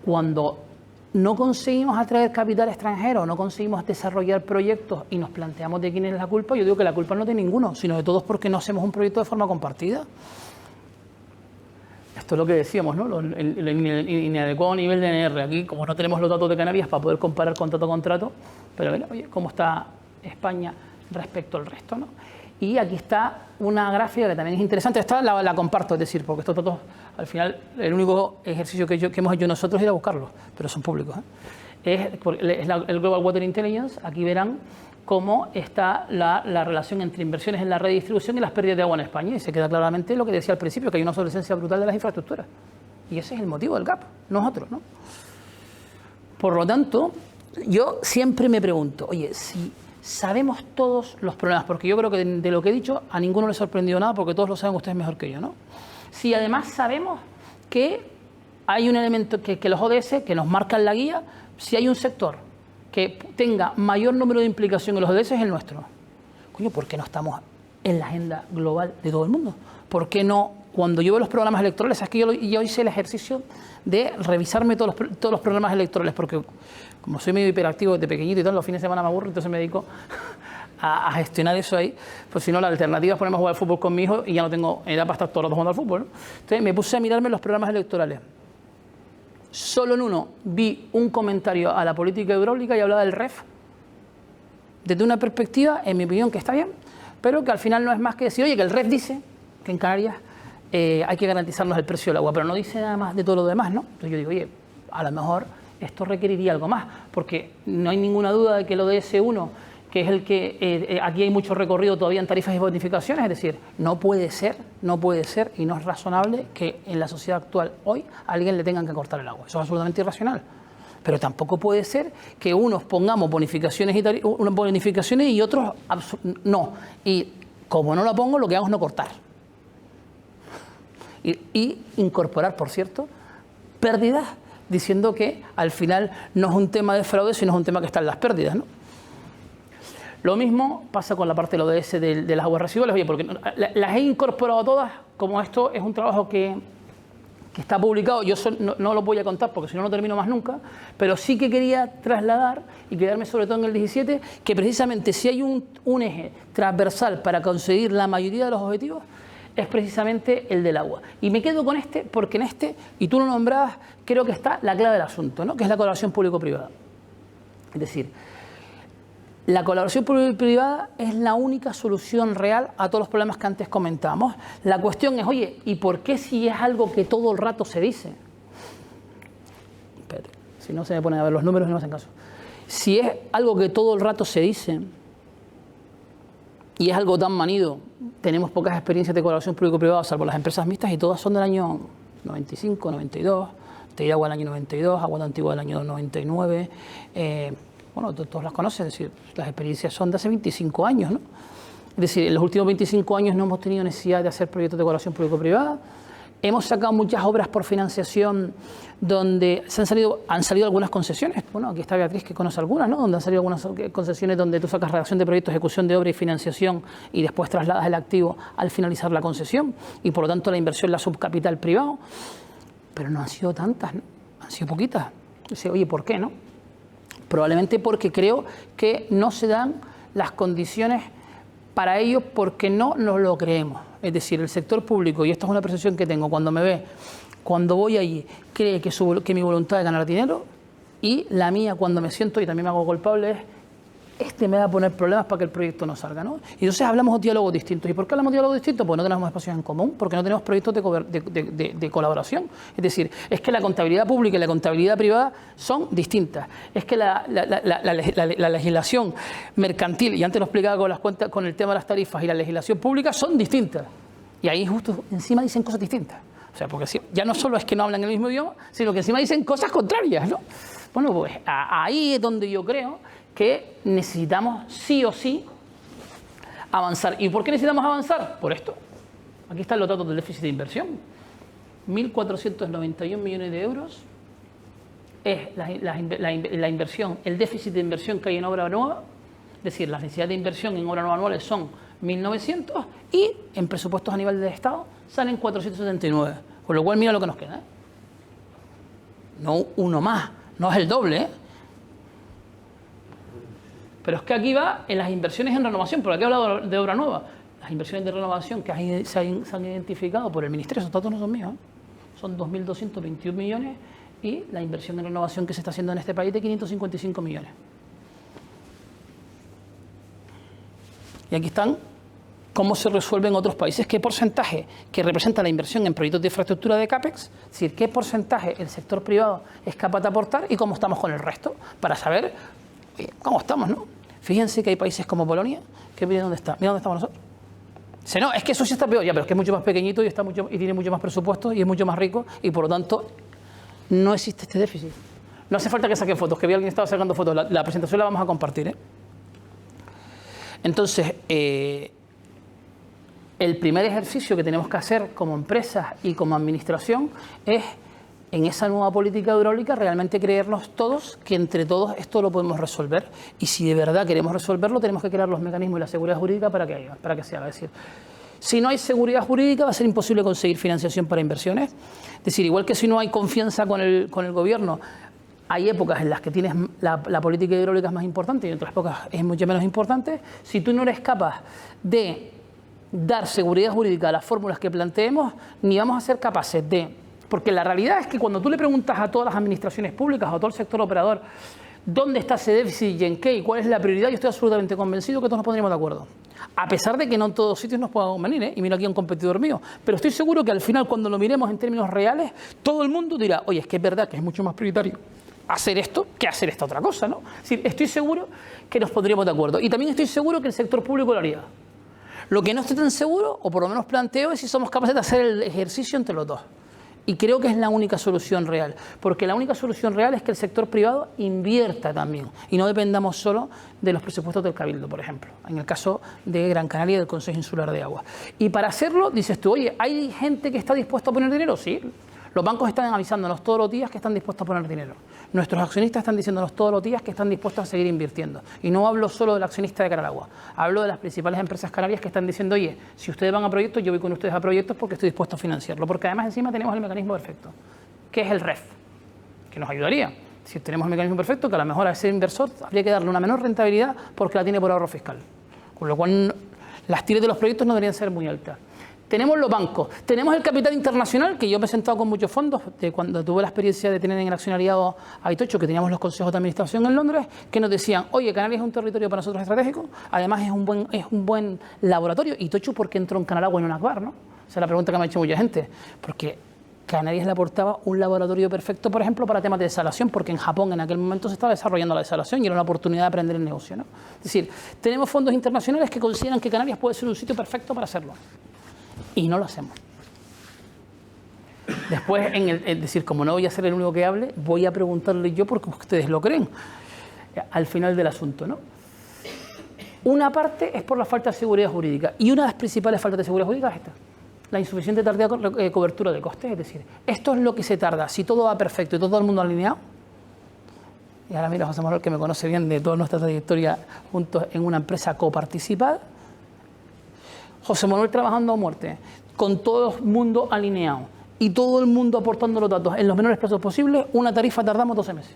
cuando no conseguimos atraer capital extranjero, no conseguimos desarrollar proyectos y nos planteamos de quién es la culpa, yo digo que la culpa no es de ninguno, sino de todos porque no hacemos un proyecto de forma compartida. Esto es lo que decíamos, ¿no? El inadecuado nivel de NR. Aquí, como no tenemos los datos de Canarias para poder comparar contrato a contrato, pero mira, oye, cómo está España respecto al resto, ¿no? Y aquí está una gráfica que también es interesante. Esta la comparto, es decir, porque estos datos, al final, el único ejercicio que hemos hecho nosotros es ir a buscarlos, pero son públicos, ¿eh? Es el Global Water Intelligence. Aquí verán cómo está la relación entre inversiones en la red de distribución y las pérdidas de agua en España. Y se queda claramente lo que decía al principio, que hay una obsolescencia brutal de las infraestructuras. Y ese es el motivo del gap, nosotros, ¿no? Por lo tanto, yo siempre me pregunto, oye, si sabemos todos los problemas, porque yo creo que de lo que he dicho a ninguno le ha sorprendido nada, porque todos lo saben ustedes mejor que yo, ¿no? Si además sabemos que hay un elemento que los ODS, que nos marcan la guía, si hay un sector que tenga mayor número de implicación en los ODS es el nuestro. Coño, ¿por qué no estamos en la agenda global de todo el mundo? ¿Por qué no, cuando yo veo los programas electorales, es que yo hice el ejercicio de revisarme todos los programas electorales, porque como soy medio hiperactivo desde pequeñito y tal, los fines de semana me aburro, entonces me dedico a gestionar eso ahí, pues si no, la alternativa es ponerme a jugar al fútbol con mi hijo y ya no tengo edad para estar todo el rato jugando al fútbol, ¿no? Entonces me puse a mirarme los programas electorales. Solo en uno vi un comentario a la política hidráulica y hablaba del REF, desde una perspectiva, en mi opinión, que está bien, pero que al final no es más que decir, oye, que el REF dice que en Canarias hay que garantizarnos el precio del agua, pero no dice nada más de todo lo demás, ¿no? Entonces yo digo, oye, a lo mejor esto requeriría algo más, porque no hay ninguna duda de que el ODS 1, que es el que aquí hay mucho recorrido todavía en tarifas y bonificaciones, es decir, no puede ser y no es razonable que en la sociedad actual hoy a alguien le tengan que cortar el agua. Eso es absolutamente irracional. Pero tampoco puede ser que unos pongamos bonificaciones y otros no. Y como no la pongo, lo que hago es no cortar. Y incorporar, por cierto, pérdidas, diciendo que al final no es un tema de fraude, sino es un tema que está en las pérdidas, ¿no? Lo mismo pasa con la parte del ODS de las aguas residuales, oye, porque las he incorporado todas, como esto es un trabajo que está publicado, yo no lo voy a contar porque si no, no termino más nunca, pero sí que quería trasladar y quedarme sobre todo en el 17, que precisamente si hay un eje transversal para conseguir la mayoría de los objetivos, es precisamente el del agua. Y me quedo con este porque en este, y tú lo nombrabas, creo que está la clave del asunto, ¿no? Que es la colaboración público-privada. Es decir, la colaboración público-privada es la única solución real a todos los problemas que antes comentábamos. La cuestión es, oye, ¿y por qué si es algo que todo el rato se dice? Espérate, si no se me ponen a ver los números y no me hacen caso. Si es algo que todo el rato se dice y es algo tan manido, tenemos pocas experiencias de colaboración público-privada, salvo las empresas mixtas, y todas son del año 95, 92, Teiragua del año 92, Agua de Antigua del año 99, bueno, todos las conocen, es decir, las experiencias son de hace 25 años, ¿no? Es decir, en los últimos 25 años no hemos tenido necesidad de hacer proyectos de colaboración público-privada. Hemos sacado muchas obras por financiación donde han salido algunas concesiones. Bueno, aquí está Beatriz, que conoce algunas, ¿no? Donde han salido algunas concesiones donde tú sacas redacción de proyectos, ejecución de obra y financiación y después trasladas el activo al finalizar la concesión y por lo tanto la inversión la subcapital privado. Pero no han sido tantas, ¿no? Han sido poquitas. Dice, oye, ¿por qué no? Probablemente porque creo que no se dan las condiciones para ello porque no nos lo creemos. Es decir, el sector público, y esto es una percepción que tengo cuando me ve, cuando voy allí, cree que mi voluntad es ganar dinero y la mía cuando me siento, y también me hago culpable, es me va a poner problemas para que el proyecto no salga, ¿no? Y entonces hablamos de diálogos distintos. ¿Y por qué hablamos de diálogos distintos? Pues no tenemos espacios en común, porque no tenemos proyectos de colaboración. Es decir, es que la contabilidad pública y la contabilidad privada son distintas. Es que la legislación mercantil, y antes lo explicaba con las cuentas, con el tema de las tarifas, y la legislación pública son distintas. Y ahí justo encima dicen cosas distintas. O sea, porque ya no solo es que no hablan el mismo idioma, sino que encima dicen cosas contrarias, ¿no? Bueno, pues ahí es donde yo creo que necesitamos sí o sí avanzar. ¿Y por qué necesitamos avanzar? Por esto. Aquí están los datos del déficit de inversión. 1.491 millones de euros es la inversión, el déficit de inversión que hay en obra nueva. Es decir, las necesidades de inversión en obra nueva anuales son 1.900 y en presupuestos a nivel del Estado salen 479. Con lo cual, mira lo que nos queda, ¿eh? No uno más, no es el doble, ¿eh? Pero es que aquí va en las inversiones en renovación, porque aquí he hablado de obra nueva. Las inversiones de renovación que se han identificado por el Ministerio, esos datos no son míos, ¿eh? Son 2.221 millones y la inversión en renovación que se está haciendo en este país de 555 millones. Y aquí están cómo se resuelve en otros países, qué porcentaje que representa la inversión en proyectos de infraestructura de CAPEX, es decir, qué porcentaje el sector privado es capaz de aportar y cómo estamos con el resto, para saber cómo estamos, ¿no? Fíjense que hay países como Polonia, que miren dónde está, mira dónde estamos nosotros. Si no, es que eso sí está peor, ya, pero es que es mucho más pequeñito y tiene mucho más presupuesto y es mucho más rico y por lo tanto no existe este déficit. No hace falta que saquen fotos, que vi a alguien que estaba sacando fotos, la presentación la vamos a compartir, ¿eh? Entonces, el primer ejercicio que tenemos que hacer como empresas y como administración es, en esa nueva política hidráulica, realmente creernos todos que entre todos esto lo podemos resolver. Y si de verdad queremos resolverlo, tenemos que crear los mecanismos y la seguridad jurídica para que se haga. Es decir, si no hay seguridad jurídica, va a ser imposible conseguir financiación para inversiones. Es decir, igual que si no hay confianza con el gobierno, hay épocas en las que tienes la política hidráulica es más importante y en otras épocas es mucho menos importante. Si tú no eres capaz de dar seguridad jurídica a las fórmulas que planteemos, ni vamos a ser capaces de... Porque la realidad es que cuando tú le preguntas a todas las administraciones públicas o a todo el sector operador dónde está ese déficit y en qué y cuál es la prioridad, yo estoy absolutamente convencido que todos nos pondríamos de acuerdo. A pesar de que no en todos sitios nos pueda convenir, ¿eh? Y mira aquí a un competidor mío. Pero estoy seguro que al final, cuando lo miremos en términos reales, todo el mundo dirá, oye, es que es verdad que es mucho más prioritario hacer esto que hacer esta otra cosa, ¿no? Es decir, estoy seguro que nos pondríamos de acuerdo. Y también estoy seguro que el sector público lo haría. Lo que no estoy tan seguro, o por lo menos planteo, es si somos capaces de hacer el ejercicio entre los dos. Y creo que es la única solución real, porque la única solución real es que el sector privado invierta también y no dependamos solo de los presupuestos del Cabildo, por ejemplo, en el caso de Gran Canaria y del Consejo Insular de Agua. Y para hacerlo, dices tú, oye, ¿hay gente que está dispuesta a poner dinero? Sí. Los bancos están avisándonos todos los días que están dispuestos a poner dinero. Nuestros accionistas están diciéndonos todos los días que están dispuestos a seguir invirtiendo. Y no hablo solo del accionista de Canalagua, hablo de las principales empresas canarias que están diciendo, oye, si ustedes van a proyectos, yo voy con ustedes a proyectos porque estoy dispuesto a financiarlo. Porque además encima tenemos el mecanismo perfecto, que es el REF, que nos ayudaría. Si tenemos el mecanismo perfecto, que a lo mejor a ese inversor habría que darle una menor rentabilidad porque la tiene por ahorro fiscal. Con lo cual, las tiras de los proyectos no deberían ser muy altas. Tenemos los bancos, tenemos el capital internacional, que yo me he sentado con muchos fondos, cuando tuve la experiencia de tener en el accionariado a Itochu, que teníamos los consejos de administración en Londres, que nos decían, oye, Canarias es un territorio para nosotros estratégico, además es un buen laboratorio. Itochu, ¿por qué entró en Canalagua y no en Akbar, no? Esa es la pregunta que me ha hecho mucha gente. Porque Canarias le aportaba un laboratorio perfecto, por ejemplo, para temas de desalación, porque en Japón en aquel momento se estaba desarrollando la desalación y era una oportunidad de aprender el negocio, ¿no? Es decir, tenemos fondos internacionales que consideran que Canarias puede ser un sitio perfecto para hacerlo. Y no lo hacemos. Después, es decir, como no voy a ser el único que hable, voy a preguntarle yo porque ustedes lo creen, al final del asunto, ¿no? Una parte es por la falta de seguridad jurídica y una de las principales faltas de seguridad jurídica es esta, la insuficiente tardía cobertura de costes. Es decir, esto es lo que se tarda, si todo va perfecto y todo el mundo alineado. Y ahora mira José Manuel, que me conoce bien de toda nuestra trayectoria juntos en una empresa coparticipada. José Manuel trabajando a muerte, con todo el mundo alineado y todo el mundo aportando los datos en los menores plazos posibles, una tarifa tardamos 12 meses.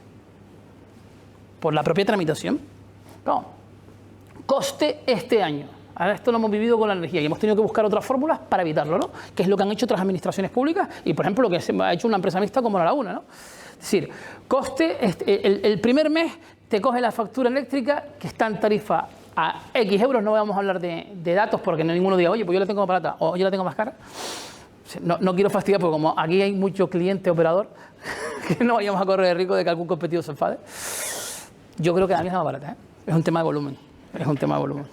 Por la propia tramitación. No. Coste este año. Ahora esto lo hemos vivido con la energía y hemos tenido que buscar otras fórmulas para evitarlo, ¿no? Que es lo que han hecho otras administraciones públicas y, por ejemplo, lo que ha hecho una empresa mixta como La Laguna, ¿no? Es decir, coste, el primer mes te coge la factura eléctrica que está en tarifa a X euros, no vamos a hablar de datos porque no ninguno diga, oye, pues yo la tengo más barata o yo la tengo más cara. No quiero fastidiar porque como aquí hay mucho cliente operador, que no vayamos a correr el riesgo de que algún competidor se enfade. Yo creo que a mí es más barata, ¿eh? Es un tema de volumen, es un tema de volumen.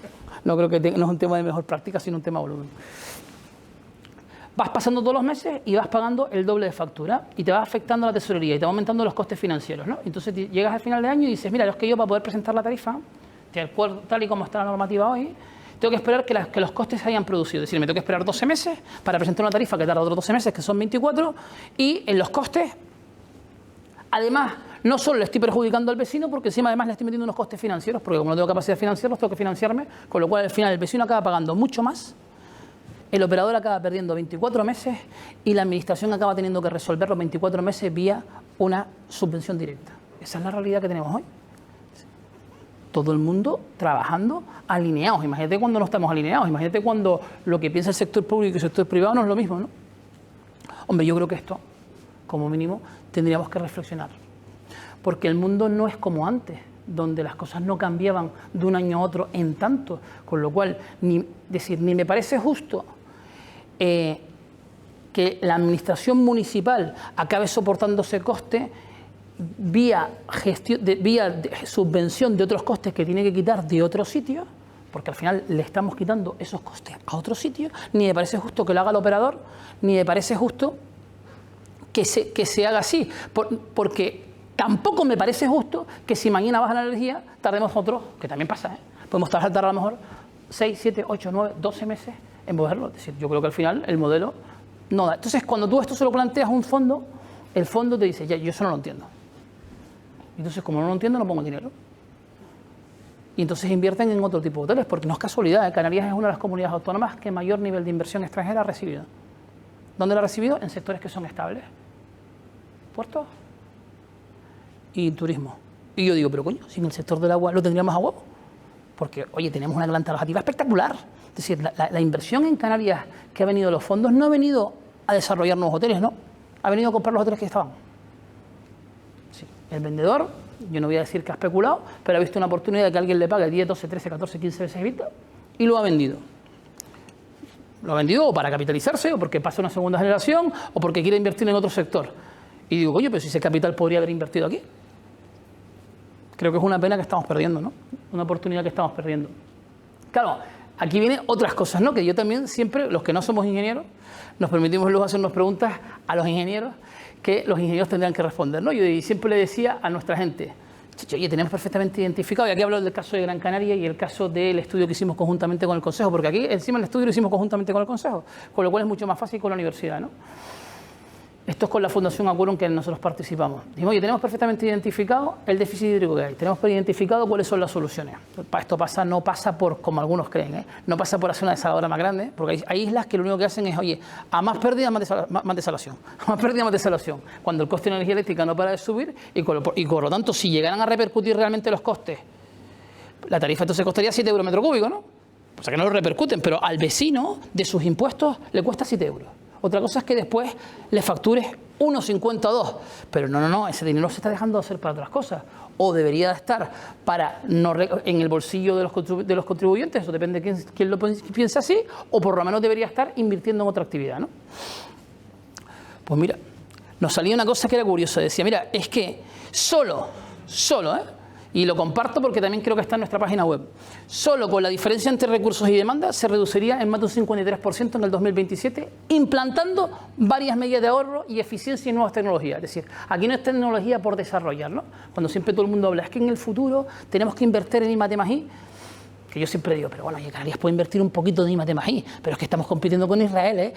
No creo que no es un tema de mejor práctica, sino un tema de volumen. Vas pasando todos los meses y vas pagando el doble de factura y te va afectando la tesorería y te va aumentando los costes financieros, ¿no? Entonces llegas al final de año y dices, mira, es que yo para poder presentar la tarifa, tal y como está la normativa hoy, tengo que esperar que los costes se hayan producido. Es decir, me tengo que esperar 12 meses para presentar una tarifa que tarda otros 12 meses, que son 24, y en los costes, además, no solo le estoy perjudicando al vecino, porque encima además le estoy metiendo unos costes financieros, porque como no tengo capacidad de financiarlos, tengo que financiarme, con lo cual al final el vecino acaba pagando mucho más, el operador acaba perdiendo 24 meses y la administración acaba teniendo que resolver los 24 meses vía una subvención directa. Esa es la realidad que tenemos hoy. Todo el mundo trabajando alineados. Imagínate cuando no estamos alineados, imagínate cuando lo que piensa el sector público y el sector privado no es lo mismo, ¿no? Hombre, yo creo que esto, como mínimo, tendríamos que reflexionar. Porque el mundo no es como antes, donde las cosas no cambiaban de un año a otro en tanto, con lo cual ni me parece justo que la administración municipal acabe soportando ese coste vía subvención de otros costes que tiene que quitar de otro sitio, porque al final le estamos quitando esos costes a otro sitio, ni me parece justo que lo haga el operador, ni me parece justo que se haga así, porque tampoco me parece justo que si mañana baja la energía, tardemos otros, que también pasa, ¿eh? Podemos tardar a lo mejor 6, 7, 8, 9, 12 meses en moverlo. Es decir, yo creo que al final el modelo no da. Entonces, cuando tú esto se lo planteas a un fondo, el fondo te dice, ya, yo eso no lo entiendo. Entonces, como no lo entiendo, no pongo dinero. Y entonces invierten en otro tipo de hoteles, porque no es casualidad, ¿eh? Canarias es una de las comunidades autónomas que mayor nivel de inversión extranjera ha recibido. ¿Dónde lo ha recibido? En sectores que son estables. Puertos y turismo. Y yo digo, pero coño, si en el sector del agua lo tendríamos a huevo. Porque, oye, tenemos una planta alojativa espectacular. Es decir, la inversión en Canarias que ha venido de los fondos no ha venido a desarrollar nuevos hoteles, ¿no? Ha venido a comprar los hoteles que estaban. Sí. El vendedor, yo no voy a decir que ha especulado, pero ha visto una oportunidad de que alguien le pague 10, 12, 13, 14, 15 veces EBITDA y lo ha vendido. Lo ha vendido o para capitalizarse, o porque pasa una segunda generación, o porque quiere invertir en otro sector. Y digo, coño, pero si ese capital podría haber invertido aquí. Creo que es una pena que estamos perdiendo, ¿no? Una oportunidad que estamos perdiendo. Claro, aquí vienen otras cosas, ¿no? Que yo también siempre, los que no somos ingenieros, nos permitimos luego hacernos preguntas a los ingenieros que los ingenieros tendrán que responder, ¿no? Yo siempre le decía a nuestra gente, oye, tenemos perfectamente identificado, y aquí hablo del caso de Gran Canaria y el caso del estudio que hicimos conjuntamente con el Consejo, porque aquí encima el estudio lo hicimos conjuntamente con el Consejo, con lo cual es mucho más fácil con la universidad, ¿no? Esto es con la Fundación Acuerdo en que nosotros participamos. Dijimos, oye, tenemos perfectamente identificado el déficit hídrico que hay, tenemos identificado cuáles son las soluciones. Esto no pasa por, como algunos creen, ¿eh? No pasa por hacer una desaladora más grande, porque hay islas que lo único que hacen es, oye, a más pérdida, más desalación, a más pérdida, más desalación, cuando el coste de energía eléctrica no para de subir y por lo tanto, si llegaran a repercutir realmente los costes, la tarifa entonces costaría 7 euros metro cúbico, ¿no? O sea que no lo repercuten, pero al vecino de sus impuestos le cuesta 7 euros. Otra cosa es que después le factures 1,50 o 2. Pero no, ese dinero se está dejando de hacer para otras cosas. O debería estar en el bolsillo de los contribuyentes, eso depende de quién lo piense así, o por lo menos debería estar invirtiendo en otra actividad, ¿no? Pues mira, nos salía una cosa que era curiosa. Decía, mira, es que solo, y lo comparto porque también creo que está en nuestra página web, solo con la diferencia entre recursos y demanda se reduciría en más de un 53% en el 2027, implantando varias medidas de ahorro y eficiencia y nuevas tecnologías. Es decir, aquí no es tecnología por desarrollar, ¿no? Cuando siempre todo el mundo habla, es que en el futuro tenemos que invertir en I+D+I, que yo siempre digo, pero bueno, Canarias puede invertir un poquito de I+D+I, pero es que estamos compitiendo con Israel, ¿eh?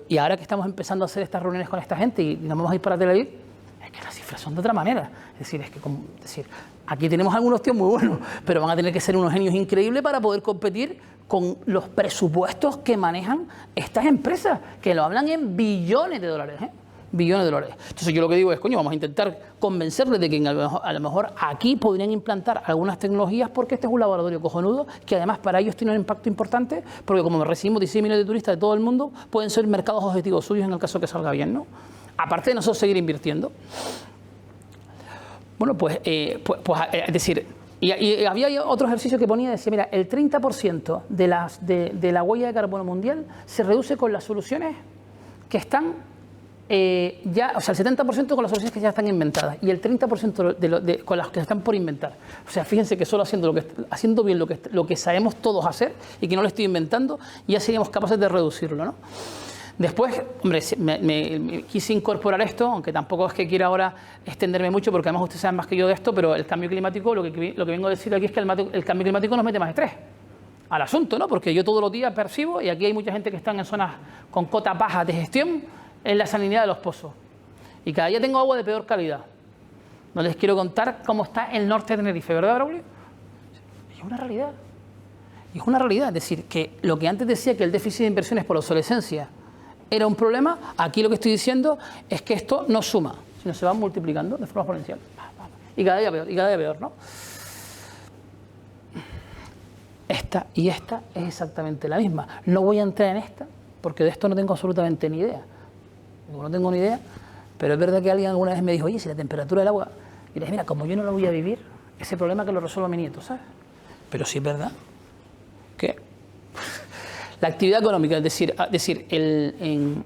Y ahora que estamos empezando a hacer estas reuniones con esta gente y nos vamos a ir para Tel Aviv, es que las cifras son de otra manera. Es decir, aquí tenemos algunos tíos muy buenos, pero van a tener que ser unos genios increíbles para poder competir con los presupuestos que manejan estas empresas, que lo hablan en billones de dólares, ¿eh? Billones de dólares. Entonces yo lo que digo es, coño, vamos a intentar convencerles de que a lo mejor aquí podrían implantar algunas tecnologías, porque este es un laboratorio cojonudo, que además para ellos tiene un impacto importante, porque como recibimos 16 millones de turistas de todo el mundo, pueden ser mercados objetivos suyos en el caso que salga bien, ¿no? Aparte de nosotros seguir invirtiendo. Bueno, es decir, y había otro ejercicio que ponía, decía, mira, el 30% de la huella de carbono mundial se reduce con las soluciones que están ya, o sea, el 70% con las soluciones que ya están inventadas y el 30% con las que están por inventar. O sea, fíjense que solo haciendo bien lo que sabemos todos hacer y que no lo estoy inventando, ya seríamos capaces de reducirlo, ¿no? Después, hombre, me quise incorporar esto, aunque tampoco es que quiera ahora extenderme mucho, porque además ustedes saben más que yo de esto, pero el cambio climático, lo que vengo a decir aquí es que el cambio climático nos mete más estrés al asunto, ¿no? Porque yo todos los días percibo, y aquí hay mucha gente que está en zonas con cotas bajas de gestión, en la salinidad de los pozos. Y cada día tengo agua de peor calidad. No les quiero contar cómo está el norte de Tenerife, ¿verdad, Braulio? Es una realidad. Y es una realidad. Es decir, que lo que antes decía que el déficit de inversiones por obsolescencia era un problema, aquí lo que estoy diciendo es que esto no suma, sino se va multiplicando de forma exponencial. Y cada día peor, ¿no? Esta y esta es exactamente la misma. No voy a entrar en esta, porque de esto no tengo absolutamente ni idea. No tengo ni idea, pero es verdad que alguien alguna vez me dijo, oye, si la temperatura del agua... Y le dije, mira, como yo no lo voy a vivir, ese problema que lo resuelva mi nieto, ¿sabes? Pero sí es verdad que la actividad económica, es decir en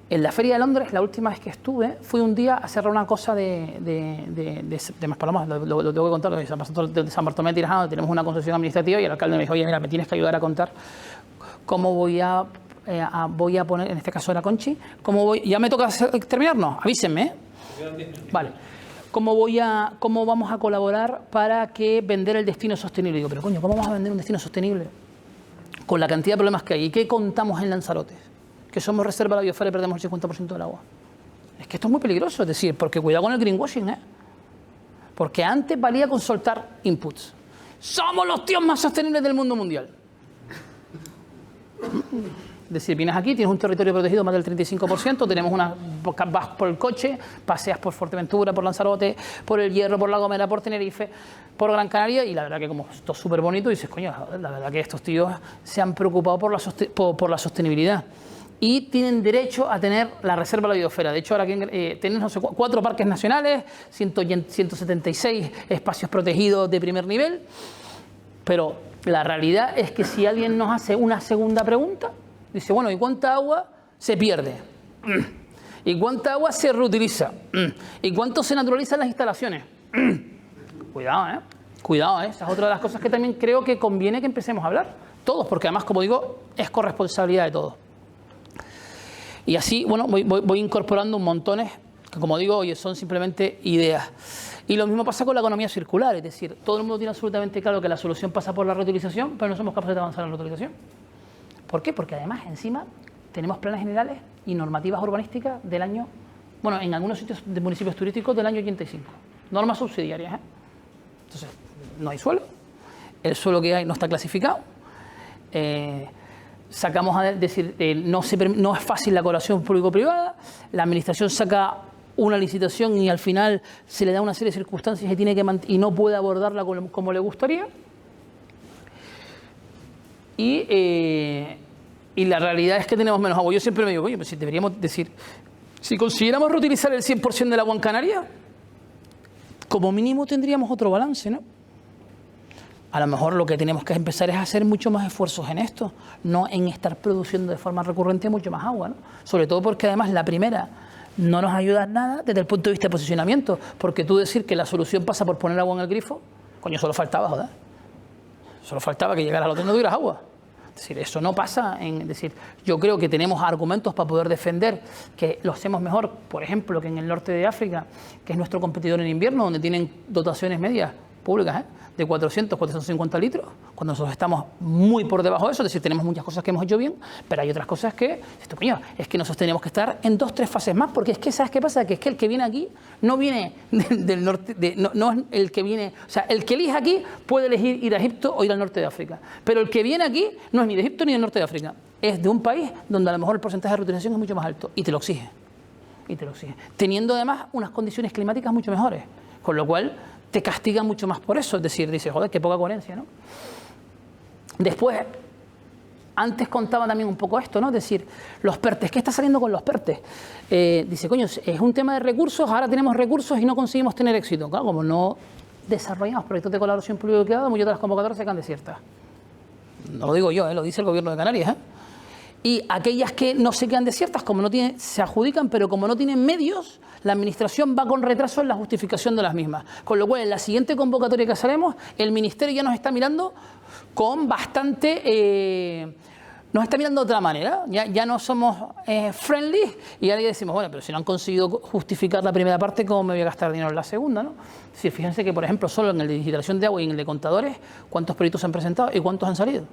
la Feria de Londres, la última vez que estuve, fui un día a cerrar una cosa de Maspalomas, lo tengo que contar, de San Bartolomé de Tirajana, tenemos una concesión administrativa y el alcalde me dijo, oye, mira, me tienes que ayudar a contar cómo voy a poner, en este caso era Conchi, ya me toca terminar, no, avísenme, ¿eh? Vale. ¿Cómo vamos a colaborar para que vender el destino sostenible? Digo, pero coño, ¿cómo vamos a vender un destino sostenible? Con la cantidad de problemas que hay. ¿Y qué contamos en Lanzarote? Que somos reserva de la biosfera y perdemos el 50% del agua. Es que esto es muy peligroso, es decir, porque cuidado con el greenwashing, ¿eh? Porque antes valía con soltar inputs. Somos los tíos más sostenibles del mundo mundial. Es decir, vienes aquí, tienes un territorio protegido más del 35%, tenemos vas por el coche, paseas por Fuerteventura, por Lanzarote, por El Hierro, por La Gomera, por Tenerife, por Gran Canaria, y la verdad que como esto es súper bonito, dices, coño, la verdad que estos tíos se han preocupado por la sostenibilidad. Y tienen derecho a tener la reserva de la biosfera. De hecho, ahora tenemos no sé, 4 parques nacionales, 176 espacios protegidos de primer nivel, pero la realidad es que si alguien nos hace una segunda pregunta, dice, bueno, ¿y cuánta agua se pierde? ¿Y cuánta agua se reutiliza? ¿Y cuánto se naturalizan las instalaciones? Cuidado, ¿eh? Cuidado, ¿eh? Esa es otra de las cosas que también creo que conviene que empecemos a hablar. Todos, porque además, como digo, es corresponsabilidad de todos. Y así, bueno, voy incorporando un montones que, como digo, oye, son simplemente ideas. Y lo mismo pasa con la economía circular, es decir, todo el mundo tiene absolutamente claro que la solución pasa por la reutilización, pero no somos capaces de avanzar en la reutilización. ¿Por qué? Porque además, encima, tenemos planes generales y normativas urbanísticas del año, bueno, en algunos sitios de municipios turísticos del año 85. Normas subsidiarias, ¿eh? Entonces, no hay suelo, el suelo que hay no está clasificado, sacamos a decir, no es fácil la colaboración público-privada, la administración saca una licitación y al final se le da una serie de circunstancias y no puede abordarla como le gustaría. Y la realidad es que tenemos menos agua. Yo siempre me digo, oye, pues si deberíamos decir, si consiguiéramos reutilizar el 100% del agua en Canarias, como mínimo tendríamos otro balance, ¿no? A lo mejor lo que tenemos que empezar es a hacer mucho más esfuerzos en esto, no en estar produciendo de forma recurrente mucho más agua, ¿no? Sobre todo porque además la primera no nos ayuda en nada desde el punto de vista de posicionamiento, porque tú decir que la solución pasa por poner agua en el grifo, coño, solo faltaba, joder. Solo faltaba que llegara al hotel y no tuvieras agua. Es decir, eso no pasa. Es decir, yo creo que tenemos argumentos para poder defender que lo hacemos mejor, por ejemplo, que en el norte de África, que es nuestro competidor en invierno, donde tienen dotaciones medias públicas, de 400, 450 litros, cuando nosotros estamos muy por debajo de eso. Es decir, tenemos muchas cosas que hemos hecho bien, pero hay otras cosas que, es que nosotros tenemos que estar en 2 o 3 fases más, porque es que, ¿sabes qué pasa? Que es que el que viene aquí no viene del norte, no es el que viene, o sea, el que elige aquí puede elegir ir a Egipto o ir al norte de África, pero el que viene aquí no es ni de Egipto ni del norte de África, es de un país donde a lo mejor el porcentaje de reutilización es mucho más alto y te lo exige, teniendo además unas condiciones climáticas mucho mejores, con lo cual te castigan mucho más por eso. Es decir, dices, joder, qué poca coherencia, ¿no? Después, antes contaba también un poco esto, ¿no? Es decir, los PERTES, ¿qué está saliendo con los PERTES? Dice, coño, es un tema de recursos, ahora tenemos recursos y no conseguimos tener éxito. Claro, como no desarrollamos proyectos de colaboración público-privada, muchas de las convocatorias se quedan desiertas. No lo digo yo, lo dice el Gobierno de Canarias. Y aquellas que no se quedan desiertas, como no tienen, se adjudican, pero como no tienen medios, la Administración va con retraso en la justificación de las mismas. Con lo cual, en la siguiente convocatoria que haremos, el Ministerio ya nos está mirando con bastante... nos está mirando de otra manera, ya no somos friendly y ya le decimos, bueno, pero si no han conseguido justificar la primera parte, ¿cómo me voy a gastar dinero en la segunda? ¿No? Sí, fíjense que, por ejemplo, solo en el de digitalización de agua y en el de contadores, ¿cuántos proyectos se han presentado y cuántos han salido?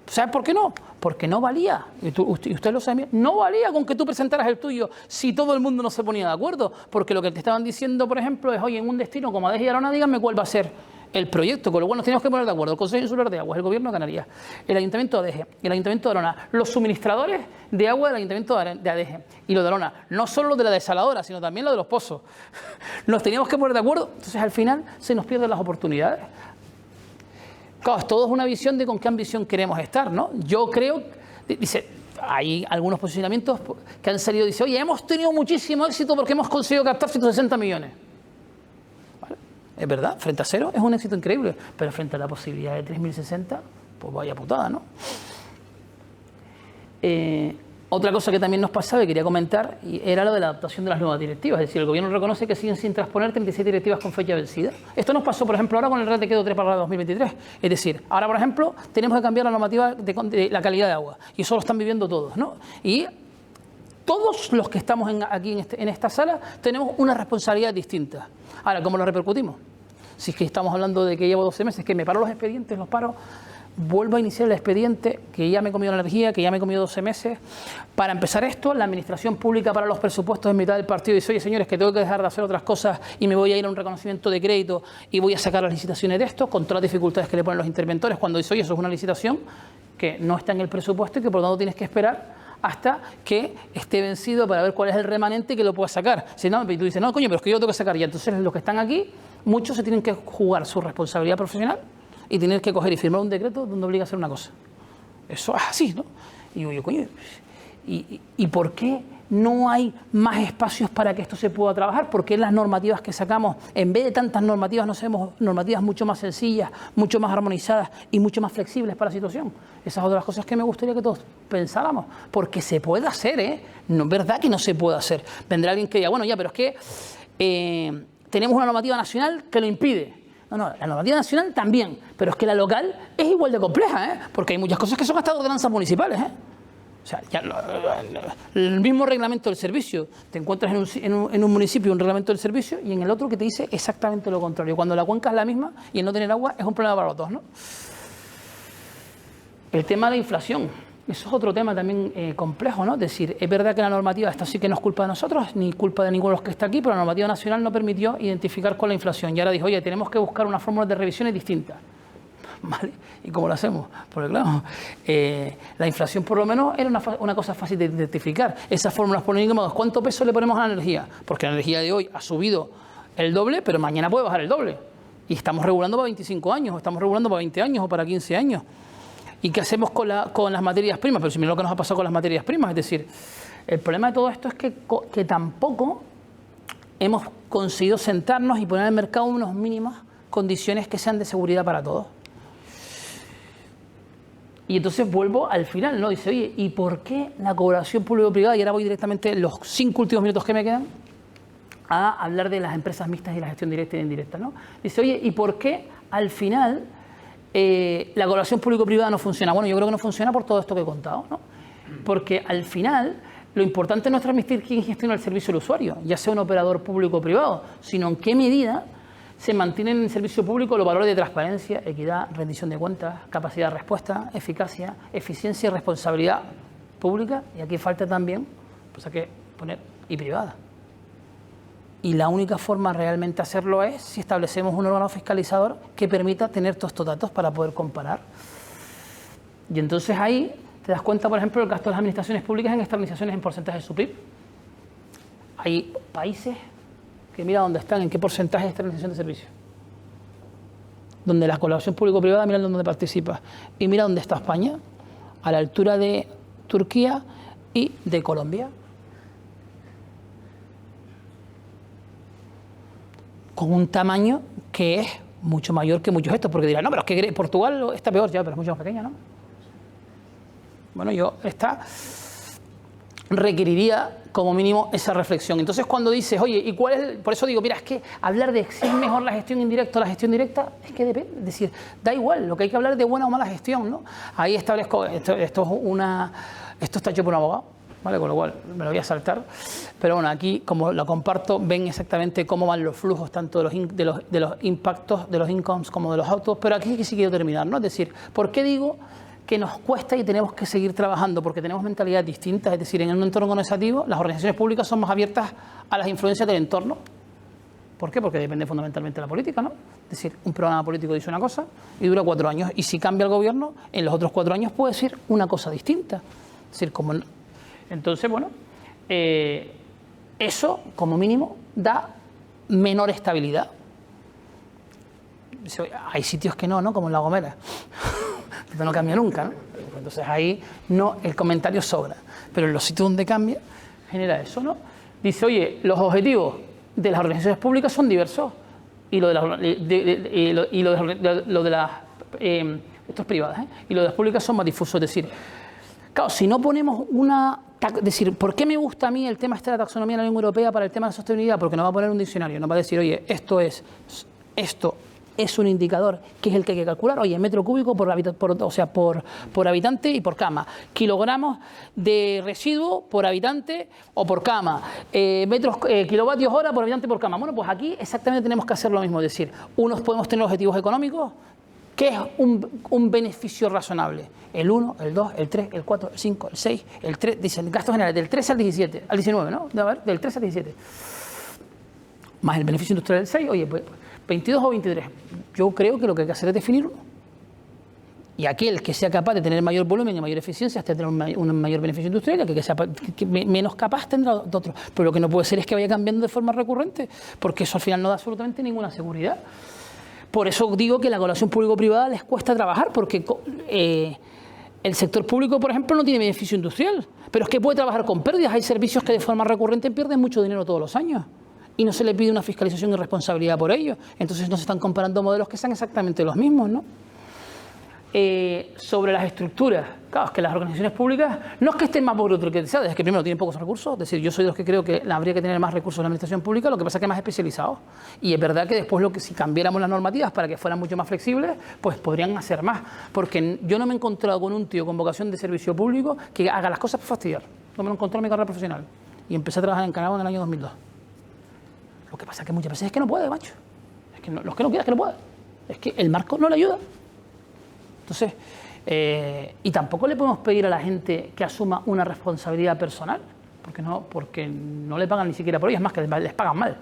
¿Sabes por qué no? Porque no valía, y usted lo sabe bien, no valía con que tú presentaras el tuyo si todo el mundo no se ponía de acuerdo, porque lo que te estaban diciendo, por ejemplo, es, oye, en un destino como Adeje y Arona, díganme cuál va a ser el proyecto, con lo cual nos tenemos que poner de acuerdo, el Consejo Insular de Aguas, el Gobierno de Canarias, el Ayuntamiento de Adeje, el Ayuntamiento de Arona, los suministradores de agua del Ayuntamiento de Adeje y lo de Arona, no solo lo de la desaladora, sino también lo de los pozos. Nos teníamos que poner de acuerdo, entonces al final se nos pierden las oportunidades. Claro, todo es una visión de con qué ambición queremos estar, ¿no? Yo creo, dice, hay algunos posicionamientos que han salido, dice, oye, hemos tenido muchísimo éxito porque hemos conseguido captar 160 millones. ¿Vale? Es verdad, frente a cero es un éxito increíble, pero frente a la posibilidad de 3.060, pues vaya putada, ¿no? Otra cosa que también nos pasaba y quería comentar era lo de la adaptación de las nuevas directivas. Es decir, el Gobierno reconoce que siguen sin transponer 37 directivas con fecha vencida. Esto nos pasó, por ejemplo, ahora con el Real Decreto 3 para 2023. Es decir, ahora, por ejemplo, tenemos que cambiar la normativa de la calidad de agua. Y eso lo están viviendo todos, ¿no? Y todos los que estamos aquí en esta sala tenemos una responsabilidad distinta. Ahora, ¿cómo lo repercutimos? Si es que estamos hablando de que llevo 12 meses, que me paro los expedientes, los paro... Vuelvo a iniciar el expediente, que ya me he comido la energía, que ya me he comido 12 meses. Para empezar esto, la Administración Pública para los presupuestos en mitad del partido dice, oye, señores, que tengo que dejar de hacer otras cosas y me voy a ir a un reconocimiento de crédito y voy a sacar las licitaciones de esto, con todas las dificultades que le ponen los interventores, cuando dice, oye, eso es una licitación que no está en el presupuesto y que por lo tanto tienes que esperar hasta que esté vencido para ver cuál es el remanente y que lo puedas sacar. Si no, y tú dices, no, coño, pero es que yo lo tengo que sacar ya. Entonces, los que están aquí, muchos se tienen que jugar su responsabilidad profesional y tener que coger y firmar un decreto donde obliga a hacer una cosa. Eso es así, ¿no? Y digo yo, coño, ¿y por qué no hay más espacios para que esto se pueda trabajar? ¿Por qué las normativas que sacamos, en vez de tantas normativas, no hacemos normativas mucho más sencillas, mucho más armonizadas y mucho más flexibles para la situación? Esas son otras cosas que me gustaría que todos pensáramos, porque se puede hacer, ¿eh? No es verdad que no se puede hacer. Vendrá alguien que diga, bueno, ya, pero es que tenemos una normativa nacional que lo impide. No, la normativa nacional también, pero es que la local es igual de compleja, ¿eh? Porque hay muchas cosas que son hasta ordenanzas municipales, ¿eh? O sea, ya el mismo reglamento del servicio, te encuentras en un municipio un reglamento del servicio y en el otro que te dice exactamente lo contrario. Cuando la cuenca es la misma y el no tener agua es un problema para los dos, ¿no? El tema de la inflación, eso es otro tema también complejo, ¿no? Es decir, es verdad que la normativa, esta sí que no es culpa de nosotros, ni culpa de ninguno de los que está aquí, pero la normativa nacional no permitió identificar con la inflación. Y ahora dijo, oye, tenemos que buscar unas fórmulas de revisiones distintas. ¿Vale? ¿Y cómo lo hacemos? Porque claro, la inflación por lo menos era una cosa fácil de identificar. Esas fórmulas por enigmas, ¿cuánto peso le ponemos a la energía? Porque la energía de hoy ha subido el doble, pero mañana puede bajar el doble. Y estamos regulando para 25 años, o estamos regulando para 20 años o para 15 años. ¿Y qué hacemos con las materias primas? Pero si mira lo que nos ha pasado con las materias primas, es decir, el problema de todo esto es que tampoco hemos conseguido sentarnos y poner en el mercado unas mínimas condiciones que sean de seguridad para todos. Y entonces vuelvo al final, ¿no? Dice, oye, ¿y por qué la colaboración público-privada? Y ahora voy directamente, los 5 últimos minutos que me quedan, a hablar de las empresas mixtas y la gestión directa e indirecta, ¿no? Dice, oye, ¿y por qué al final la colaboración público-privada no funciona? Bueno, yo creo que no funciona por todo esto que he contado, ¿no? Porque al final lo importante no es transmitir quién gestiona el servicio al usuario, ya sea un operador público o privado, sino en qué medida se mantienen en el servicio público los valores de transparencia, equidad, rendición de cuentas, capacidad de respuesta, eficacia, eficiencia y responsabilidad pública. Y aquí falta también, pues hay que poner y privada. Y la única forma realmente de hacerlo es si establecemos un órgano fiscalizador que permita tener todos estos datos para poder comparar. Y entonces ahí te das cuenta, por ejemplo, del gasto de las administraciones públicas en externalizaciones en porcentaje de su PIB. Hay países que mira dónde están, en qué porcentaje de externalización de servicios. Donde la colaboración público-privada, mira dónde participa. Y mira dónde está España. a la altura de Turquía y de Colombia. Con un tamaño que es mucho mayor que muchos estos, porque dirán, no, pero es que Portugal está peor, ya, pero es mucho más pequeña, ¿no? Bueno, esta requeriría como mínimo esa reflexión. Entonces, cuando dices, oye, ¿y cuál es? Por eso digo, mira, es que hablar de si es mejor la gestión indirecta o la gestión directa, es que depende. Es decir, da igual, lo que hay que hablar es de buena o mala gestión, ¿no? Ahí establezco, esto está hecho por un abogado, ¿vale? Con lo cual me lo voy a saltar. Pero bueno, aquí, como lo comparto, ven exactamente cómo van los flujos, tanto de los impactos, de los incomes, como de los autos. Pero aquí sí quiero terminar, ¿no? Es decir, ¿por qué digo que nos cuesta y tenemos que seguir trabajando? Porque tenemos mentalidades distintas, es decir, en un entorno organizativo las organizaciones públicas son más abiertas a las influencias del entorno. ¿Por qué? Porque depende fundamentalmente de la política, ¿no? Es decir, un programa político dice una cosa y dura 4 años, y si cambia el gobierno, en los otros 4 años puede decir una cosa distinta. Es decir, entonces, bueno, eso como mínimo da menor estabilidad. Hay sitios que no, como en La Gomera. No cambia nunca, ¿no? Entonces ahí el comentario sobra, pero en los sitios donde cambia genera eso, ¿no? Dice, oye, los objetivos de las organizaciones públicas son diversos y lo de las esto es privadas, y lo de las públicas son más difusos. Es decir, claro, si no ponemos ¿por qué me gusta a mí el tema de la taxonomía de la Unión Europea para el tema de la sostenibilidad? Porque nos va a poner un diccionario, nos va a decir, oye, esto es un indicador que es el que hay que calcular. Oye, metro cúbico por habitante y por cama. Kilogramos de residuo por habitante o por cama. Kilovatios hora por habitante por cama. Bueno, pues aquí exactamente tenemos que hacer lo mismo. Es decir, podemos tener objetivos económicos. ¿Qué es un beneficio razonable? El 1, el 2, el 3, el 4, el 5, el 6, el 3, dicen gastos generales del 13 al 17, al 19, ¿no? A ver, del 13 al 17. Más el beneficio industrial del 6, oye, pues 22 o 23. Yo creo que lo que hay que hacer es definirlo. Y aquel que sea capaz de tener mayor volumen y mayor eficiencia tendrá un mayor beneficio industrial, y aquel que sea menos capaz tendrá otro. Pero lo que no puede ser es que vaya cambiando de forma recurrente, porque eso al final no da absolutamente ninguna seguridad. Por eso digo que la colaboración público-privada les cuesta trabajar, porque el sector público, por ejemplo, no tiene beneficio industrial, pero es que puede trabajar con pérdidas. Hay servicios que de forma recurrente pierden mucho dinero todos los años y no se le pide una fiscalización y responsabilidad por ello. Entonces no se están comparando modelos que sean exactamente los mismos, ¿no? Sobre las estructuras, claro, es que las organizaciones públicas no es que estén más burocratizadas, es que primero tienen pocos recursos. Es decir, yo soy de los que creo que habría que tener más recursos en la administración pública, lo que pasa es que más especializados. Y es verdad que después si cambiáramos las normativas para que fueran mucho más flexibles, pues podrían hacer más. Porque yo no me he encontrado con un tío con vocación de servicio público que haga las cosas por fastidiar. No me lo encontré en mi carrera profesional. Y empecé a trabajar en Canadá en el año 2002. Lo que pasa es que muchas veces es que no puede, macho. Es que los que no quieran es que no puede. Es que el marco no le ayuda. Entonces, y tampoco le podemos pedir a la gente que asuma una responsabilidad personal, porque no le pagan ni siquiera por ello, es más que les pagan mal.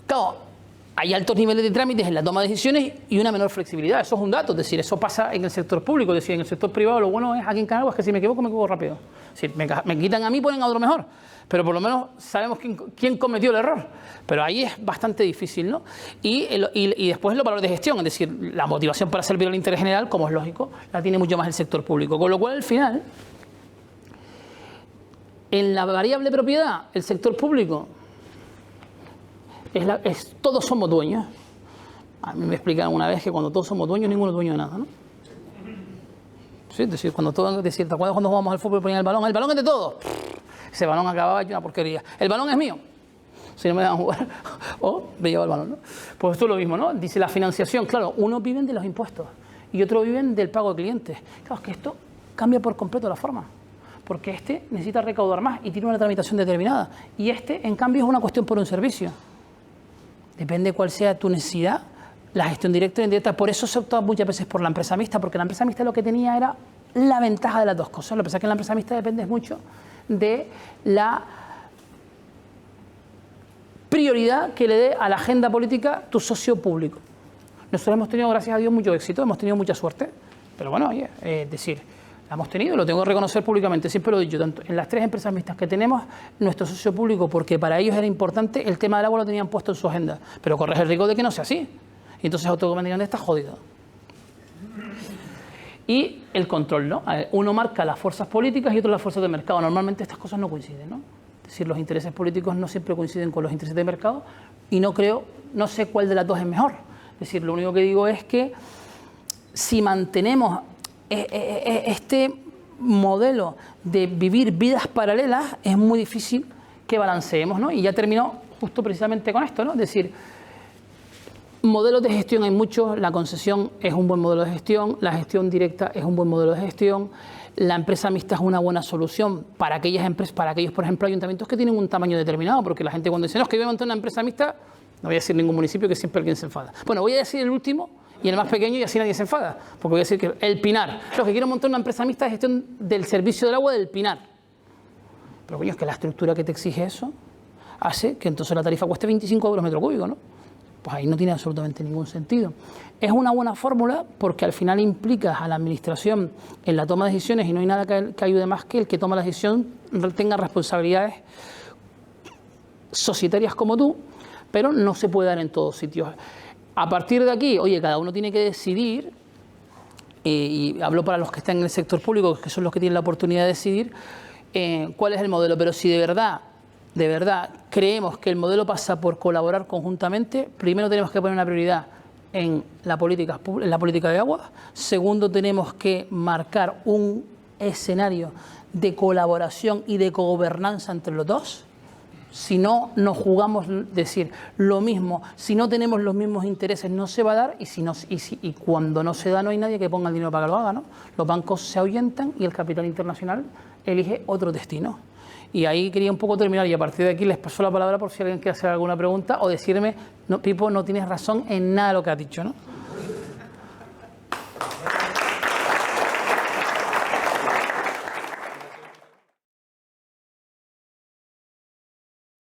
Claro, hay altos niveles de trámites en la toma de decisiones y una menor flexibilidad. Eso es un dato, es decir, eso pasa en el sector público. Es decir, en el sector privado lo bueno es aquí en Canadá es que si me equivoco rápido. Es decir, me quitan a mí, ponen a otro mejor. Pero por lo menos sabemos quién cometió el error. Pero ahí es bastante difícil, ¿no? Y después los valores de gestión, es decir, la motivación para servir al interés general, como es lógico, la tiene mucho más el sector público. Con lo cual, al final, en la variable propiedad, el sector público, todos somos dueños. A mí me explicaron una vez que cuando todos somos dueños, ninguno es dueño de nada, ¿no? Sí, es decir, ¿te acuerdas cuando jugamos al fútbol y ponían el balón? El balón es de todos. Ese balón acababa hecho una porquería. El balón es mío. Si no me dejan jugar, o me llevo el balón, ¿no? Pues esto es lo mismo, ¿no? Dice la financiación, claro, unos viven de los impuestos y otros viven del pago de clientes. Claro, es que esto cambia por completo la forma, porque este necesita recaudar más y tiene una tramitación determinada. Y en cambio, es una cuestión por un servicio. Depende cuál sea tu necesidad, la gestión directa o indirecta. Por eso se opta muchas veces por la empresa mixta, porque la empresa mixta lo que tenía era la ventaja de las dos cosas. Lo que pasa es que en la empresa mixta depende mucho de la prioridad que le dé a la agenda política tu socio público. Nosotros hemos tenido, gracias a Dios, mucho éxito, hemos tenido mucha suerte, pero bueno, oye, es decir, la hemos tenido, lo tengo que reconocer públicamente, siempre lo he dicho, tanto en las 3 empresas mixtas que tenemos, nuestro socio público, porque para ellos era importante, el tema del agua lo tenían puesto en su agenda, pero corres el riesgo de que no sea así, y entonces autocomunicación está jodido. y el control, ¿no? Uno marca las fuerzas políticas y otro las fuerzas de mercado. Normalmente estas cosas no coinciden, ¿no? Es decir, los intereses políticos no siempre coinciden con los intereses de mercado y no sé cuál de las dos es mejor. Es decir, lo único que digo es que si mantenemos este modelo de vivir vidas paralelas, es muy difícil que balanceemos, ¿no? Y ya terminó justo precisamente con esto, ¿no? Es decir, modelos de gestión hay muchos, la concesión es un buen modelo de gestión, la gestión directa es un buen modelo de gestión, la empresa mixta es una buena solución para aquellas empresas, para aquellos, por ejemplo, ayuntamientos que tienen un tamaño determinado, porque la gente cuando dice, no, es que voy a montar una empresa mixta, no voy a decir ningún municipio que siempre alguien se enfada. Bueno, voy a decir el último y el más pequeño y así nadie se enfada, porque voy a decir que el Pinar, los que quieren montar una empresa mixta de gestión del servicio del agua del Pinar. Pero coño, es que la estructura que te exige eso hace que entonces la tarifa cueste 25 euros metro cúbico, ¿no? Pues ahí no tiene absolutamente ningún sentido. Es una buena fórmula porque al final implicas a la administración en la toma de decisiones y no hay nada que ayude más que el que toma la decisión tenga responsabilidades societarias como tú, pero no se puede dar en todos sitios. A partir de aquí, oye, cada uno tiene que decidir, y hablo para los que están en el sector público, que son los que tienen la oportunidad de decidir, cuál es el modelo, pero si de verdad creemos que el modelo pasa por colaborar conjuntamente, primero tenemos que poner una prioridad en la política de agua, segundo tenemos que marcar un escenario de colaboración y de cogobernanza entre los dos. Si no nos jugamos, decir lo mismo, si no tenemos los mismos intereses no se va a dar y cuando no se da no hay nadie que ponga el dinero para que lo haga, ¿no? Los bancos se ahuyentan y el capital internacional elige otro destino. Y ahí quería un poco terminar y a partir de aquí les paso la palabra por si alguien quiere hacer alguna pregunta o decirme, no, Pipo, no tienes razón en nada de lo que has dicho, ¿no?